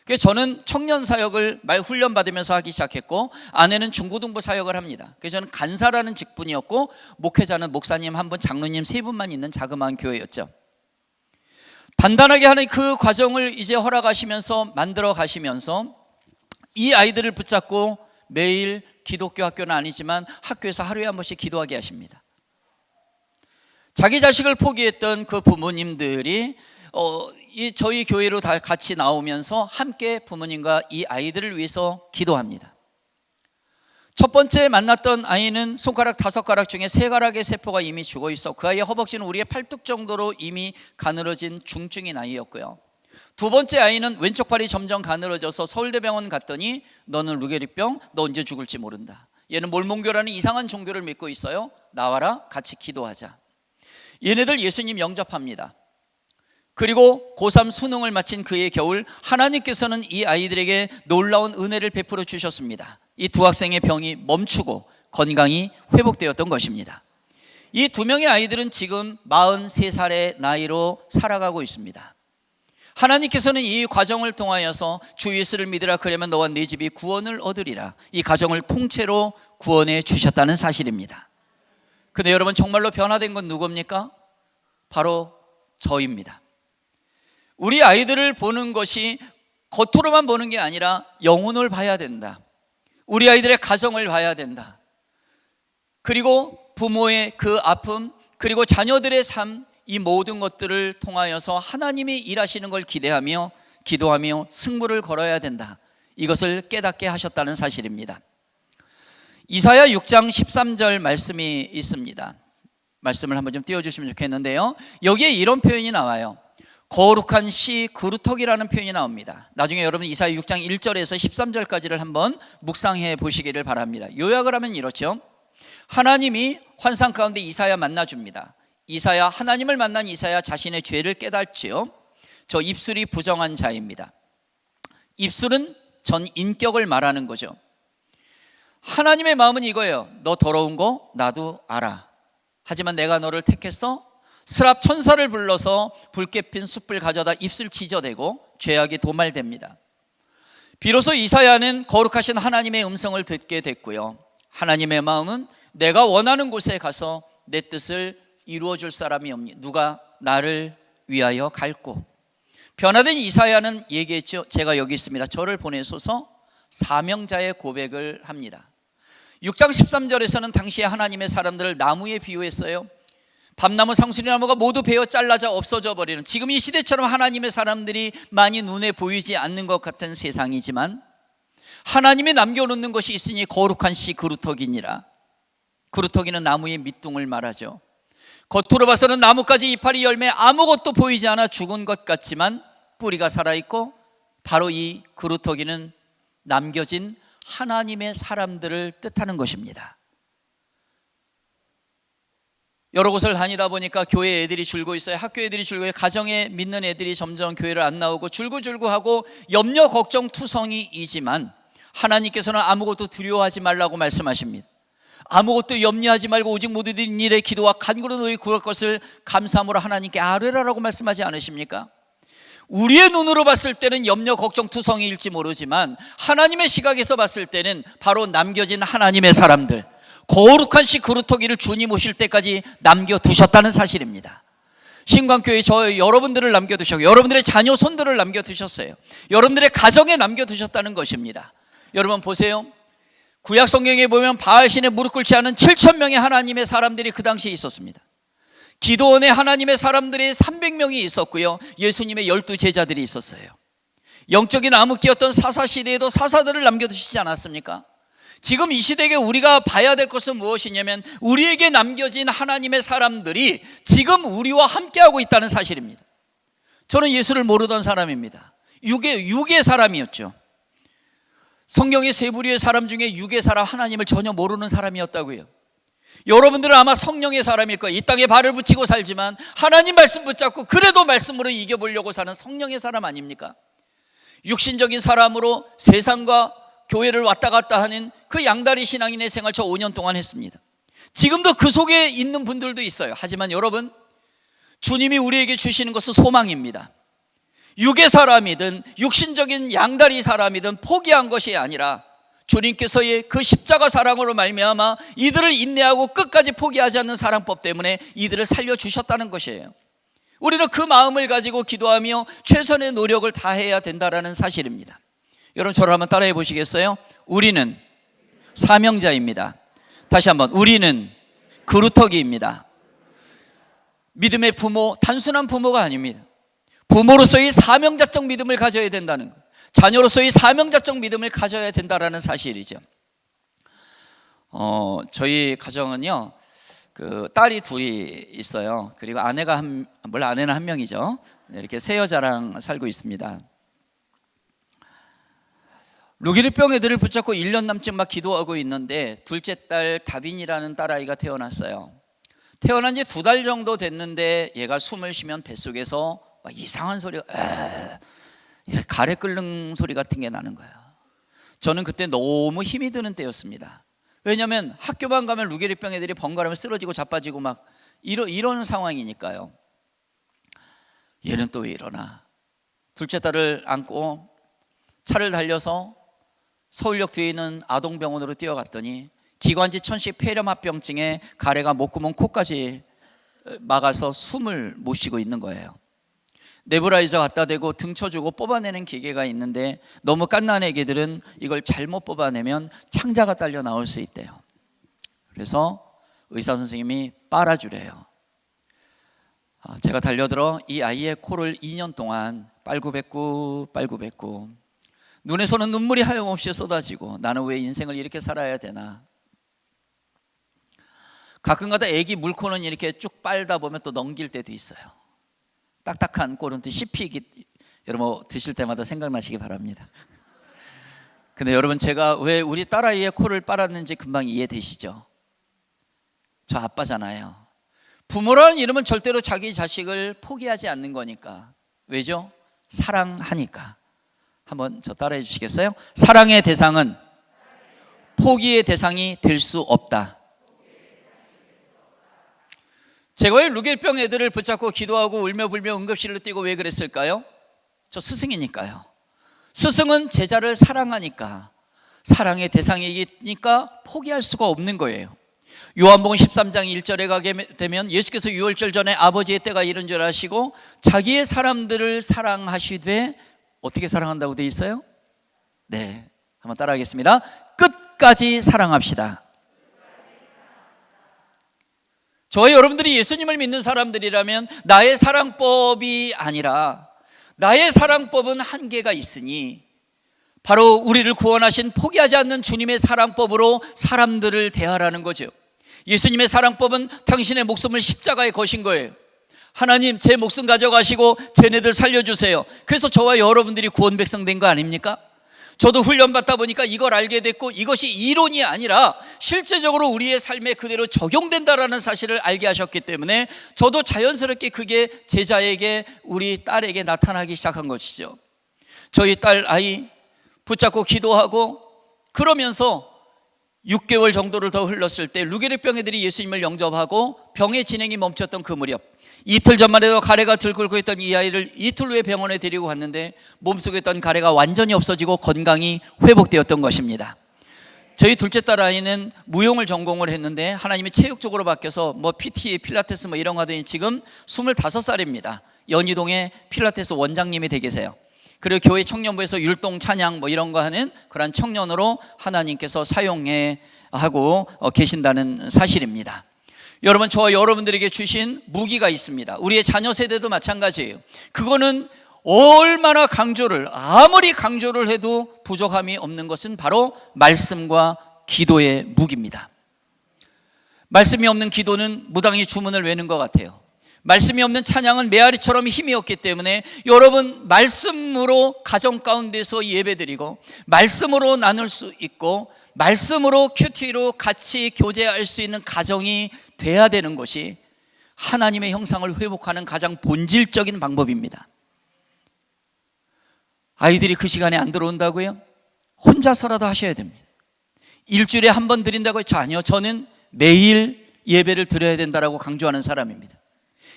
그래서 저는 청년 사역을 훈련 받으면서 하기 시작했고, 아내는 중고등부 사역을 합니다. 그래서 저는 간사라는 직분이었고, 목회자는 목사님 한 분, 장로님 3분만 있는 자그마한 교회였죠. 단단하게 하는 그 과정을 이제 허락하시면서 만들어 가시면서 이 아이들을 붙잡고 매일 기독교 학교는 아니지만 학교에서 하루에 한 번씩 기도하게 하십니다. 자기 자식을 포기했던 그 부모님들이 저희 교회로 다 같이 나오면서 함께 부모님과 이 아이들을 위해서 기도합니다. 첫 번째 만났던 아이는 손가락 5가락 중에 3가락의 세포가 이미 죽어 있어 그 아이의 허벅지는 우리의 팔뚝 정도로 이미 가늘어진 중증인 아이였고요, 두 번째 아이는 왼쪽 팔이 점점 가늘어져서 서울대병원 갔더니 너는 루게리병, 너 언제 죽을지 모른다. 얘는 몰몬교라는 이상한 종교를 믿고 있어요. 나와라, 같이 기도하자. 얘네들 예수님 영접합니다. 그리고 고3 수능을 마친 그의 겨울, 하나님께서는 이 아이들에게 놀라운 은혜를 베풀어 주셨습니다. 이 두 학생의 병이 멈추고 건강이 회복되었던 것입니다. 이 2명의 아이들은 지금 43살의 나이로 살아가고 있습니다. 하나님께서는 이 과정을 통하여서 주 예수를 믿으라, 그러면 너와 네 집이 구원을 얻으리라, 이 가정을 통째로 구원해 주셨다는 사실입니다. 근데 여러분, 정말로 변화된 건 누굽니까? 바로 저입니다. 우리 아이들을 보는 것이 겉으로만 보는 게 아니라 영혼을 봐야 된다. 우리 아이들의 가정을 봐야 된다. 그리고 부모의 그 아픔, 그리고 자녀들의 삶, 이 모든 것들을 통하여서 하나님이 일하시는 걸 기대하며 기도하며 승부를 걸어야 된다. 이것을 깨닫게 하셨다는 사실입니다. 이사야 6장 13절 말씀이 있습니다. 말씀을 한번 좀 띄워주시면 좋겠는데요, 여기에 이런 표현이 나와요. 거룩한 씨 그루터기라는 표현이 나옵니다. 나중에 여러분 이사야 6장 1절에서 13절까지를 한번 묵상해 보시기를 바랍니다. 요약을 하면 이렇죠. 하나님이 환상 가운데 이사야 만나줍니다. 이사야, 하나님을 만난 이사야 자신의 죄를 깨닫지요. 저 입술이 부정한 자입니다. 입술은 전 인격을 말하는 거죠. 하나님의 마음은 이거예요. 너 더러운 거 나도 알아. 하지만 내가 너를 택했어. 스랍 천사를 불러서 붉게 핀 숯불 가져다 입술 지져대고 죄악이 도말됩니다. 비로소 이사야는 거룩하신 하나님의 음성을 듣게 됐고요, 하나님의 마음은 내가 원하는 곳에 가서 내 뜻을 이루어줄 사람이 없니, 누가 나를 위하여 갈고. 변화된 이사야는 얘기했죠. 제가 여기 있습니다, 저를 보내소서. 사명자의 고백을 합니다. 6장 13절에서는 당시에 하나님의 사람들을 나무에 비유했어요. 밤나무 상수리나무가 모두 베어 잘라져 없어져 버리는, 지금 이 시대처럼 하나님의 사람들이 많이 눈에 보이지 않는 것 같은 세상이지만 하나님이 남겨놓는 것이 있으니 거룩한 씨 그루터기니라. 그루터기는 나무의 밑둥을 말하죠. 겉으로 봐서는 나뭇가지 이파리 열매 아무것도 보이지 않아 죽은 것 같지만 뿌리가 살아있고, 바로 이 그루터기는 남겨진 하나님의 사람들을 뜻하는 것입니다. 여러 곳을 다니다 보니까 교회 애들이 줄고 있어요. 학교 애들이 줄고 있어요. 가정에 믿는 애들이 점점 교회를 안 나오고 줄구줄구하고 염려 걱정 투성이이지만 하나님께서는 아무것도 두려워하지 말라고 말씀하십니다. 아무것도 염려하지 말고 오직 모든 일에 기도와 간구로 너희 구할 것을 감사함으로 하나님께 아뢰라라고 말씀하지 않으십니까? 우리의 눈으로 봤을 때는 염려 걱정 투성이일지 모르지만 하나님의 시각에서 봤을 때는 바로 남겨진 하나님의 사람들, 거룩한 씨 그루터기를 주님 오실 때까지 남겨두셨다는 사실입니다. 신광교회 저 여러분들을 남겨두셨고, 여러분들의 자녀 손들을 남겨두셨어요. 여러분들의 가정에 남겨두셨다는 것입니다. 여러분 보세요. 구약 성경에 보면 바알신에 무릎 꿇지 않은 7,000명의 하나님의 사람들이 그 당시에 있었습니다. 기도원에 하나님의 사람들이 300명이 있었고요, 예수님의 12제자들이 있었어요. 영적인 암흑기였던 사사시대에도 사사들을 남겨두시지 않았습니까? 지금 이 시대에 우리가 봐야 될 것은 무엇이냐면 우리에게 남겨진 하나님의 사람들이 지금 우리와 함께하고 있다는 사실입니다. 저는 예수를 모르던 사람입니다. 육의 사람이었죠. 성경의 세 부류의 사람 중에 육의 사람, 하나님을 전혀 모르는 사람이었다고요. 여러분들은 아마 성령의 사람일 거예요. 이 땅에 발을 붙이고 살지만 하나님 말씀 붙잡고 그래도 말씀으로 이겨보려고 사는 성령의 사람 아닙니까? 육신적인 사람으로 세상과 교회를 왔다 갔다 하는 그 양다리 신앙인의 생활 저 5년 동안 했습니다. 지금도 그 속에 있는 분들도 있어요. 하지만 여러분, 주님이 우리에게 주시는 것은 소망입니다. 육의 사람이든 육신적인 양다리 사람이든 포기한 것이 아니라 주님께서의 그 십자가 사랑으로 말미암아 이들을 인내하고 끝까지 포기하지 않는 사랑법 때문에 이들을 살려주셨다는 것이에요. 우리는 그 마음을 가지고 기도하며 최선의 노력을 다해야 된다는 사실입니다. 여러분 저를 한번 따라해 보시겠어요? 우리는 사명자입니다. 다시 한번, 우리는 그루터기입니다. 믿음의 부모, 단순한 부모가 아닙니다. 부모로서의 사명자적 믿음을 가져야 된다는 것, 자녀로서의 사명자적 믿음을 가져야 된다는 사실이죠. 저희 가정은요, 그 딸이 둘이 있어요. 그리고 아내는 한 명이죠. 이렇게 세 여자랑 살고 있습니다. 루게리병 애들을 붙잡고 1년 남짓 막 기도하고 있는데 둘째 딸 다빈이라는 딸아이가 태어났어요. 태어난 지 2달 정도 됐는데 얘가 숨을 쉬면 뱃속에서 막 이상한 소리가 가래 끓는 소리 같은 게 나는 거예요. 저는 그때 너무 힘이 드는 때였습니다. 왜냐하면 학교만 가면 루게리병 애들이 번갈아가며 쓰러지고 자빠지고 막 이런 상황이니까요. 얘는 또 왜 이러나. 둘째 딸을 안고 차를 달려서 서울역 뒤에 있는 아동병원으로 뛰어갔더니 기관지 천식 폐렴합병증에 가래가 목구멍 코까지 막아서 숨을 못 쉬고 있는 거예요. 네브라이저 갖다 대고 등 쳐주고 뽑아내는 기계가 있는데 너무 갓난 애기들은 이걸 잘못 뽑아내면 창자가 딸려 나올 수 있대요. 그래서 의사 선생님이 빨아주래요. 제가 달려들어 이 아이의 코를 2년 동안 빨구뱉고 눈에서는 눈물이 하염없이 쏟아지고 나는 왜 인생을 이렇게 살아야 되나. 가끔가다 애기 물코는 이렇게 쭉 빨다 보면 또 넘길 때도 있어요. 딱딱한 꼴은 또 씹히기, 여러분 드실 때마다 생각나시기 바랍니다. 근데 여러분 제가 왜 우리 딸아이의 코를 빨았는지 금방 이해되시죠? 저 아빠잖아요. 부모라는 이름은 절대로 자기 자식을 포기하지 않는 거니까. 왜죠? 사랑하니까. 한번 저 따라해 주시겠어요? 사랑의 대상은 포기의 대상이 될 수 없다. 제가 왜 루게리병 애들을 붙잡고 기도하고 울며 불며 응급실로 뛰고 왜 그랬을까요? 저 스승이니까요. 스승은 제자를 사랑하니까, 사랑의 대상이니까 포기할 수가 없는 거예요. 요한복음 13장 1절에 가게 되면 예수께서 유월절 전에 아버지의 때가 이른 줄 아시고 자기의 사람들을 사랑하시되, 어떻게 사랑한다고 되어 있어요? 네, 한번 따라하겠습니다. 끝까지 사랑합시다. 저와 여러분들이 예수님을 믿는 사람들이라면 나의 사랑법이 아니라 나의 사랑법은 한계가 있으니 바로 우리를 구원하신 포기하지 않는 주님의 사랑법으로 사람들을 대하라는 거죠. 예수님의 사랑법은 당신의 목숨을 십자가에 거신 거예요. 하나님, 제 목숨 가져가시고 쟤네들 살려주세요. 그래서 저와 여러분들이 구원 백성 된 거 아닙니까? 저도 훈련받다 보니까 이걸 알게 됐고, 이것이 이론이 아니라 실제적으로 우리의 삶에 그대로 적용된다라는 사실을 알게 하셨기 때문에 저도 자연스럽게 그게 제자에게, 우리 딸에게 나타나기 시작한 것이죠. 저희 딸 아이 붙잡고 기도하고 그러면서 6개월 정도를 더 흘렀을 때 루게릭병 애들이 예수님을 영접하고 병의 진행이 멈췄던 그 무렵, 이틀 전만 해도 가래가 들끓고 있던 이 아이를 이틀 후에 병원에 데리고 갔는데 몸속에 있던 가래가 완전히 없어지고 건강이 회복되었던 것입니다. 저희 둘째 딸 아이는 무용을 전공을 했는데 하나님이 체육 쪽으로 바뀌어서 뭐 PT, 필라테스 뭐 이런 거 하더니 지금 25살입니다. 연희동에 필라테스 원장님이 되 계세요. 그리고 교회 청년부에서 율동, 찬양 뭐 이런 거 하는 그런 청년으로 하나님께서 사용해 하고 계신다는 사실입니다. 여러분, 저와 여러분들에게 주신 무기가 있습니다. 우리의 자녀 세대도 마찬가지예요. 그거는 얼마나 아무리 강조를 해도 부족함이 없는 것은 바로 말씀과 기도의 무기입니다. 말씀이 없는 기도는 무당이 주문을 외는 것 같아요. 말씀이 없는 찬양은 메아리처럼 힘이 없기 때문에 여러분, 말씀으로 가정 가운데서 예배드리고 말씀으로 나눌 수 있고 말씀으로 큐티로 같이 교제할 수 있는 가정이 돼야 되는 것이 하나님의 형상을 회복하는 가장 본질적인 방법입니다. 아이들이 그 시간에 안 들어온다고요? 혼자서라도 하셔야 됩니다. 일주일에 한 번 드린다고 해서 아니요, 저는 매일 예배를 드려야 된다고 강조하는 사람입니다.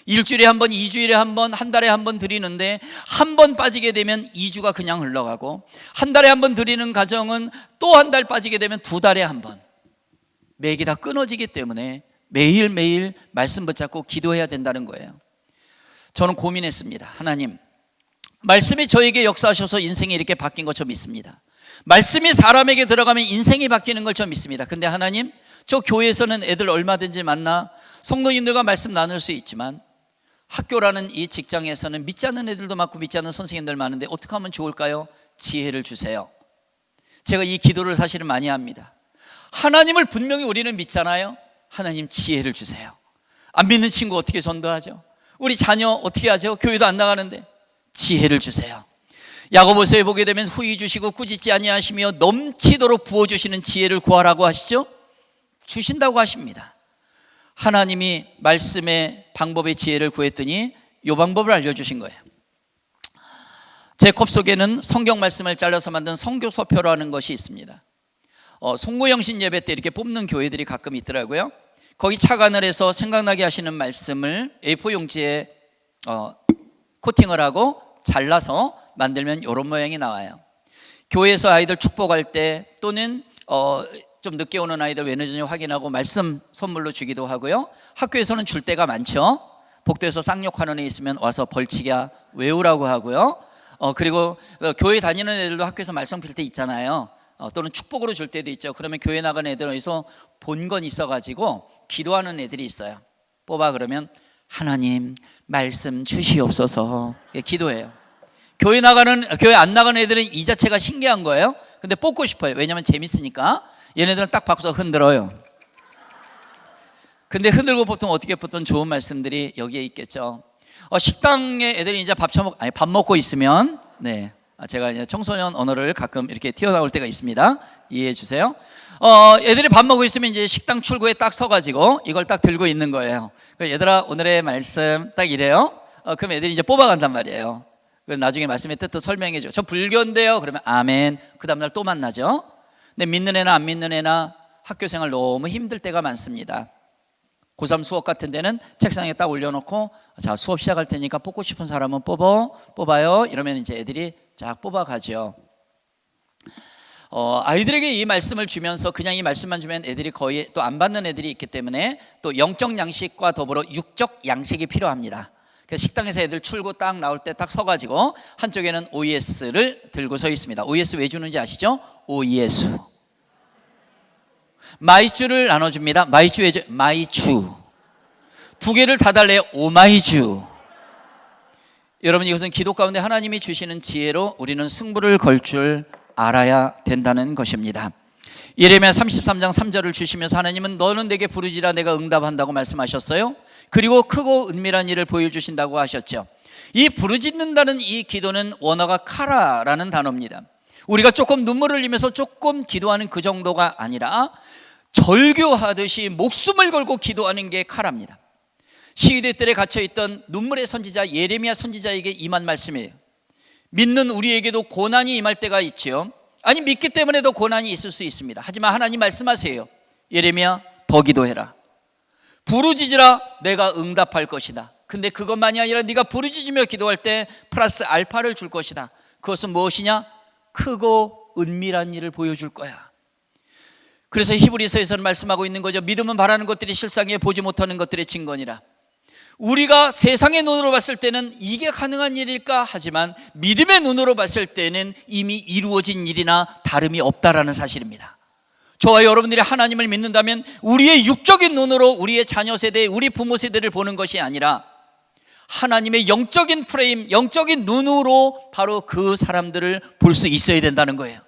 일주일에 한 번, 2주일에 한 번, 한 달에 한 번 드리는데 한 번 빠지게 되면 2주가 그냥 흘러가고, 한 달에 한 번 드리는 가정은 또 한 달 빠지게 되면 2달에 한 번, 맥이 다 끊어지기 때문에 매일매일 말씀 붙잡고 기도해야 된다는 거예요. 저는 고민했습니다. 하나님, 말씀이 저에게 역사하셔서 인생이 이렇게 바뀐 것 저 믿습니다. 말씀이 사람에게 들어가면 인생이 바뀌는 걸 저 믿습니다. 근데 하나님, 저 교회에서는 애들 얼마든지 만나 성도님들과 말씀 나눌 수 있지만 학교라는 이 직장에서는 믿지 않는 애들도 많고 믿지 않는 선생님들 많은데 어떻게 하면 좋을까요? 지혜를 주세요. 제가 이 기도를 사실은 많이 합니다. 하나님을 분명히 우리는 믿잖아요. 하나님, 지혜를 주세요. 안 믿는 친구 어떻게 전도하죠? 우리 자녀 어떻게 하죠? 교회도 안 나가는데 지혜를 주세요. 야고보서에 보게 되면 후히 주시고 꾸짖지 아니하시며 넘치도록 부어주시는 지혜를 구하라고 하시죠? 주신다고 하십니다. 하나님이 말씀의 방법의 지혜를 구했더니 이 방법을 알려주신 거예요. 제 컵 속에는 성경 말씀을 잘라서 만든 성교서표라는 것이 있습니다. 송구영신 예배 때 이렇게 뽑는 교회들이 가끔 있더라고요. 거기 착안을 해서 생각나게 하시는 말씀을 A4 용지에 코팅을 하고 잘라서 만들면 이런 모양이 나와요. 교회에서 아이들 축복할 때 또는 좀 늦게 오는 아이들 왜 늦은지 확인하고 말씀 선물로 주기도 하고요. 학교에서는 줄 때가 많죠. 복도에서 쌍욕하는 애 있으면 와서 벌칙이야 외우라고 하고요. 그리고 교회 다니는 애들도 학교에서 말씀 필 때 있잖아요. 또는 축복으로 줄 때도 있죠. 그러면 교회 나가는 애들은 어디서 본 건 있어가지고 기도하는 애들이 있어요. 뽑아 그러면 하나님 말씀 주시옵소서 기도해요. 교회 안 나가는 애들은 이 자체가 신기한 거예요. 근데 뽑고 싶어요. 왜냐하면 재밌으니까. 얘네들은 딱 바꿔서 흔들어요. 근데 흔들고 보통 어떻게 보통 좋은 말씀들이 여기에 있겠죠. 식당에 애들이 이제 밥 먹고 있으면, 네, 제가 이제 청소년 언어를 가끔 이렇게 튀어나올 때가 있습니다. 이해해 주세요. 애들이 밥 먹고 있으면 이제 식당 출구에 딱 서가지고 이걸 딱 들고 있는 거예요. 얘들아, 오늘의 말씀 딱 이래요. 그럼 애들이 이제 뽑아간단 말이에요. 나중에 말씀의 뜻도 설명해 줘. 저 불교인데요. 그러면 아멘. 그 다음날 또 만나죠. 근데 믿는 애나 안 믿는 애나 학교 생활 너무 힘들 때가 많습니다. 고3 수업 같은 데는 책상에 딱 올려놓고 자, 수업 시작할 테니까 뽑고 싶은 사람은 뽑아요. 이러면 이제 애들이 쫙 뽑아가죠. 아이들에게 이 말씀을 주면서 그냥 이 말씀만 주면 애들이 거의 또 안 받는 애들이 있기 때문에 또 영적 양식과 더불어 육적 양식이 필요합니다. 그래서 식당에서 애들 출구 딱 나올 때 딱 서가지고 한쪽에는 OES를 들고 서 있습니다. OES 왜 주는지 아시죠? 오예수. 마이주를 나눠줍니다. 마이주. 두 개를 다 달래요. 오마이주. 여러분, 이것은 기도 가운데 하나님이 주시는 지혜로 우리는 승부를 걸 줄 알아야 된다는 것입니다. 예레미야 33장 3절을 주시면서 하나님은 너는 내게 부르지라 내가 응답한다고 말씀하셨어요. 그리고 크고 은밀한 일을 보여주신다고 하셨죠. 이 부르짖는다는 이 기도는 원어가 카라라는 단어입니다. 우리가 조금 눈물을 흘리면서 조금 기도하는 그 정도가 아니라 절규하듯이 목숨을 걸고 기도하는 게 카라입니다. 시위대 뜰에 갇혀있던 눈물의 선지자 예레미야 선지자에게 임한 말씀이에요. 믿는 우리에게도 고난이 임할 때가 있지요. 아니, 믿기 때문에도 고난이 있을 수 있습니다. 하지만 하나님 말씀하세요. 예레미야, 더 기도해라. 부르짖으라, 내가 응답할 것이다. 근데 그것만이 아니라 네가 부르짖으며 기도할 때 플러스 알파를 줄 것이다. 그것은 무엇이냐? 크고 은밀한 일을 보여줄 거야. 그래서 히브리서에서는 말씀하고 있는 거죠. 믿음은 바라는 것들이 실상에 보지 못하는 것들의 증거니라. 우리가 세상의 눈으로 봤을 때는 이게 가능한 일일까 하지만 믿음의 눈으로 봤을 때는 이미 이루어진 일이나 다름이 없다라는 사실입니다. 저와 여러분들이 하나님을 믿는다면 우리의 육적인 눈으로 우리의 자녀 세대, 우리 부모 세대를 보는 것이 아니라 하나님의 영적인 프레임, 영적인 눈으로 바로 그 사람들을 볼 수 있어야 된다는 거예요.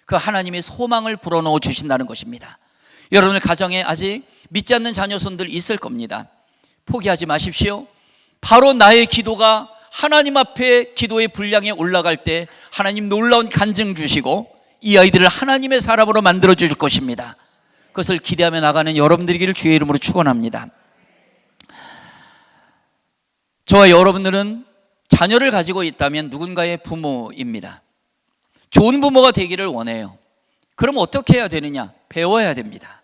그 하나님의 소망을 불어넣어 주신다는 것입니다. 여러분의 가정에 아직 믿지 않는 자녀손들 있을 겁니다. 포기하지 마십시오. 바로 나의 기도가 하나님 앞에 기도의 분량에 올라갈 때 하나님 놀라운 간증 주시고 이 아이들을 하나님의 사람으로 만들어 주실 것입니다. 그것을 기대하며 나가는 여러분들이기를 주의 이름으로 축원합니다. 저와 여러분들은 자녀를 가지고 있다면 누군가의 부모입니다. 좋은 부모가 되기를 원해요. 그럼 어떻게 해야 되느냐? 배워야 됩니다.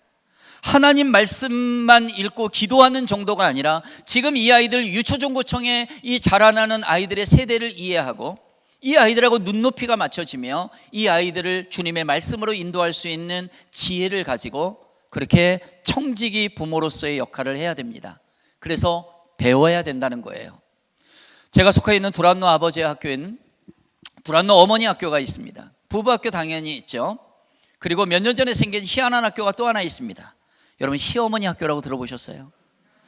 하나님 말씀만 읽고 기도하는 정도가 아니라 지금 이 아이들 유초중고청에 이 자라나는 아이들의 세대를 이해하고 이 아이들하고 눈높이가 맞춰지며 이 아이들을 주님의 말씀으로 인도할 수 있는 지혜를 가지고 그렇게 청지기 부모로서의 역할을 해야 됩니다. 그래서 배워야 된다는 거예요. 제가 속해 있는 두란노 아버지의 학교에는 두란노 어머니 학교가 있습니다. 부부학교 당연히 있죠. 그리고 몇 년 전에 생긴 희한한 학교가 또 하나 있습니다. 여러분, 시어머니 학교라고 들어보셨어요?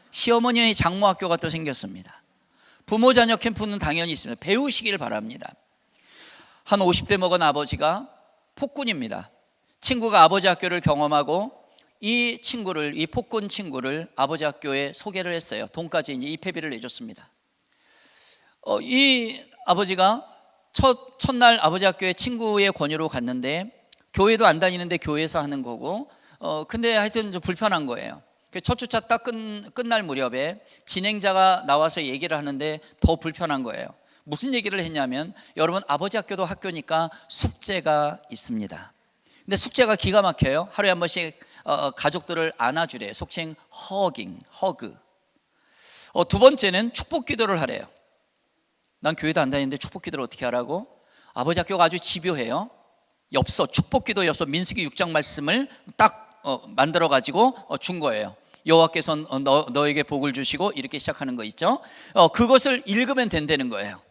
시어머니의 장모 학교가 또 생겼습니다. 부모 자녀 캠프는 당연히 있습니다. 배우시길 바랍니다. 한 50대 먹은 아버지가 폭군입니다. 친구가 아버지 학교를 경험하고 이 친구를, 이 폭군 친구를 아버지 학교에 소개를 했어요. 돈까지 이제 입회비를 내줬습니다. 이 아버지가 첫날 아버지 학교에 친구의 권유로 갔는데 교회도 안 다니는데 교회에서 하는 거고 근데 하여튼 좀 불편한 거예요. 첫 주차 딱 끝날 무렵에 진행자가 나와서 얘기를 하는데 더 불편한 거예요. 무슨 얘기를 했냐면 여러분, 아버지 학교도 학교니까 숙제가 있습니다. 근데 숙제가 기가 막혀요. 하루에 한 번씩 가족들을 안아주래요. 속칭 허그. 두 번째는 축복 기도를 하래요. 난 교회도 안 다니는데 축복 기도를 어떻게 하라고? 아버지 학교가 아주 집요해요. 엽서, 축복 기도 엽서, 민수기 6장 말씀을 딱 만들어 가지고 준 거예요. 여호와께서 너에게 복을 주시고 이렇게 시작하는 거 있죠. 그것을 읽으면 된다는 거예요.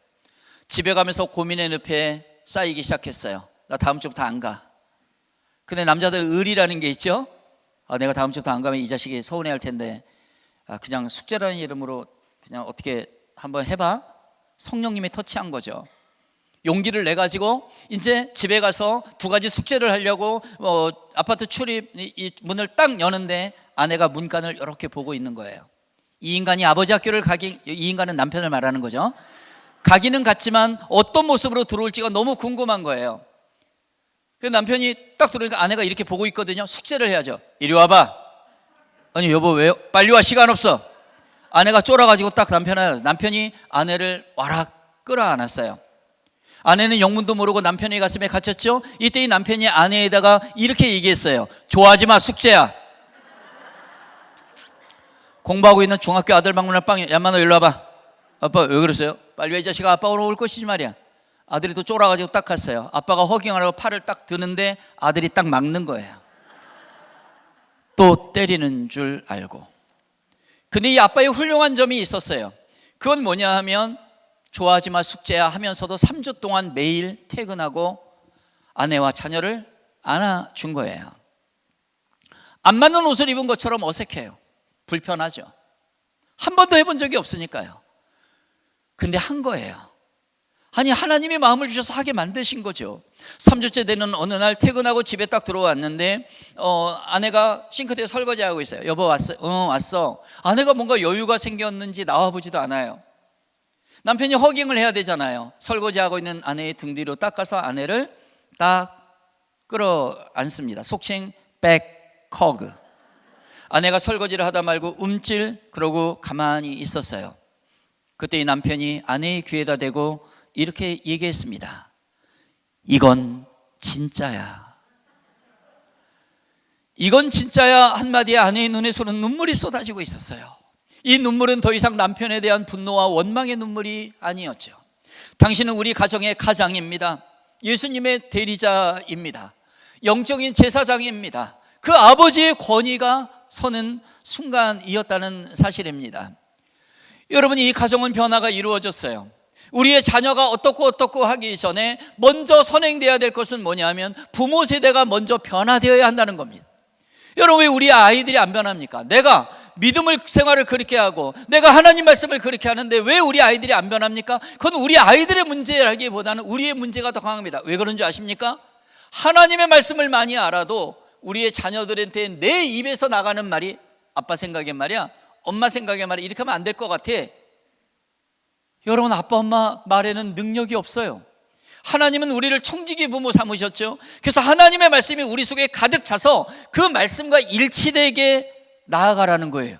집에 가면서 고민의 늪에 쌓이기 시작했어요. 나 다음 주부터 안 가. 근데 남자들 의리라는 게 있죠. 내가 다음 주부터 안 가면 이 자식이 서운해할 텐데 그냥 숙제라는 이름으로 그냥 어떻게 한번 해봐. 성령님이 터치한 거죠. 용기를 내 가지고 이제 집에 가서 두 가지 숙제를 하려고 아파트 출입 이 문을 딱 여는데 아내가 문간을 이렇게 보고 있는 거예요. 이 인간이 아버지 학교를 이 인간은 남편을 말하는 거죠. 가기는 갔지만 어떤 모습으로 들어올지가 너무 궁금한 거예요. 그래서 남편이 딱 들어오니까 아내가 이렇게 보고 있거든요. 숙제를 해야죠. 이리 와봐. 아니 여보 왜요? 빨리 와, 시간 없어. 아내가 쫄아가지고 딱 남편이 아내를 와락 끌어안았어요. 아내는 영문도 모르고 남편의 가슴에 갇혔죠. 이때 이 남편이 아내에다가 이렇게 얘기했어요. 좋아하지 마, 숙제야. 공부하고 있는 중학교 아들 방문할 빵, 야마 너 일로 와봐. 아빠 왜 그랬어요? 빨리 와, 이 자식아, 아빠 오늘 올 것이지 말이야. 아들이 또 쫄아가지고 딱 갔어요. 아빠가 허경하려고 팔을 딱 드는데 아들이 딱 막는 거예요. 또 때리는 줄 알고. 근데 이 아빠의 훌륭한 점이 있었어요. 그건 뭐냐 하면 좋아하지 마, 숙제야 하면서도 3주 동안 매일 퇴근하고 아내와 자녀를 안아준 거예요. 안 맞는 옷을 입은 것처럼 어색해요. 불편하죠. 한 번도 해본 적이 없으니까요. 근데 한 거예요. 아니, 하나님이 마음을 주셔서 하게 만드신 거죠. 3주째 되는 어느 날 퇴근하고 집에 딱 들어왔는데 아내가 싱크대에 설거지하고 있어요. 여보 왔어? 왔어. 아내가 뭔가 여유가 생겼는지 나와보지도 않아요. 남편이 허깅을 해야 되잖아요. 설거지하고 있는 아내의 등 뒤로 닦아서 아내를 딱 끌어안습니다. 속칭 백허그. 아내가 설거지를 하다 말고 움찔 그러고 가만히 있었어요. 그때 이 남편이 아내의 귀에다 대고 이렇게 얘기했습니다. 이건 진짜야. 이건 진짜야 한마디에 아내의 눈에서는 눈물이 쏟아지고 있었어요. 이 눈물은 더 이상 남편에 대한 분노와 원망의 눈물이 아니었죠. 당신은 우리 가정의 가장입니다. 예수님의 대리자입니다. 영적인 제사장입니다. 그 아버지의 권위가 서는 순간이었다는 사실입니다. 여러분, 이 가정은 변화가 이루어졌어요. 우리의 자녀가 어떻고 하기 전에 먼저 선행돼야 될 것은 뭐냐면 부모 세대가 먼저 변화되어야 한다는 겁니다. 여러분, 왜 우리 아이들이 안 변합니까? 내가 믿음을 생활을 그렇게 하고 내가 하나님 말씀을 그렇게 하는데 왜 우리 아이들이 안 변합니까? 그건 우리 아이들의 문제라기보다는 우리의 문제가 더 강합니다. 왜 그런 줄 아십니까? 하나님의 말씀을 많이 알아도 우리의 자녀들한테 내 입에서 나가는 말이 아빠 생각의 말이야, 엄마 생각의 말이 이렇게 하면 안 될 것 같아. 여러분, 아빠 엄마 말에는 능력이 없어요. 하나님은 우리를 청지기 부모 삼으셨죠. 그래서 하나님의 말씀이 우리 속에 가득 차서 그 말씀과 일치되게 나아가라는 거예요.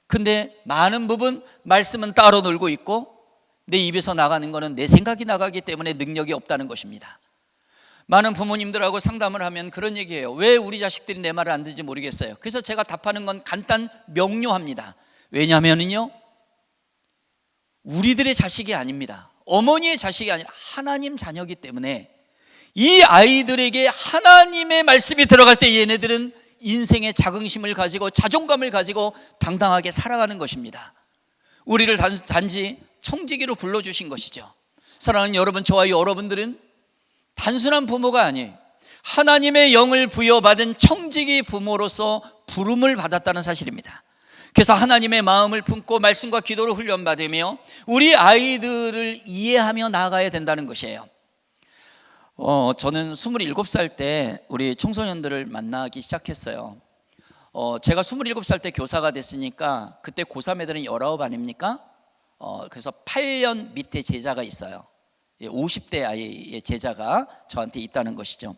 근데 많은 부분 말씀은 따로 놀고 있고 내 입에서 나가는 거는 내 생각이 나가기 때문에 능력이 없다는 것입니다. 많은 부모님들하고 상담을 하면 그런 얘기해요. 왜 우리 자식들이 내 말을 안 듣는지 모르겠어요. 그래서 제가 답하는 건 간단 명료합니다. 왜냐하면요, 우리들의 자식이 아닙니다. 어머니의 자식이 아니라 하나님 자녀이기 때문에 이 아이들에게 하나님의 말씀이 들어갈 때 얘네들은 인생의 자긍심을 가지고 자존감을 가지고 당당하게 살아가는 것입니다. 우리를 단지 청지기로 불러주신 것이죠. 사랑하는 여러분, 저와 여러분들은 단순한 부모가 아니에요. 하나님의 영을 부여받은 청지기 부모로서 부름을 받았다는 사실입니다. 그래서 하나님의 마음을 품고 말씀과 기도를 훈련받으며 우리 아이들을 이해하며 나아가야 된다는 것이에요. 저는 27살 때 우리 청소년들을 만나기 시작했어요. 제가 27살 때 교사가 됐으니까 그때 고3 애들은 19 아닙니까? 그래서 8년 밑에 제자가 있어요. 50대 아이의 제자가 저한테 있다는 것이죠.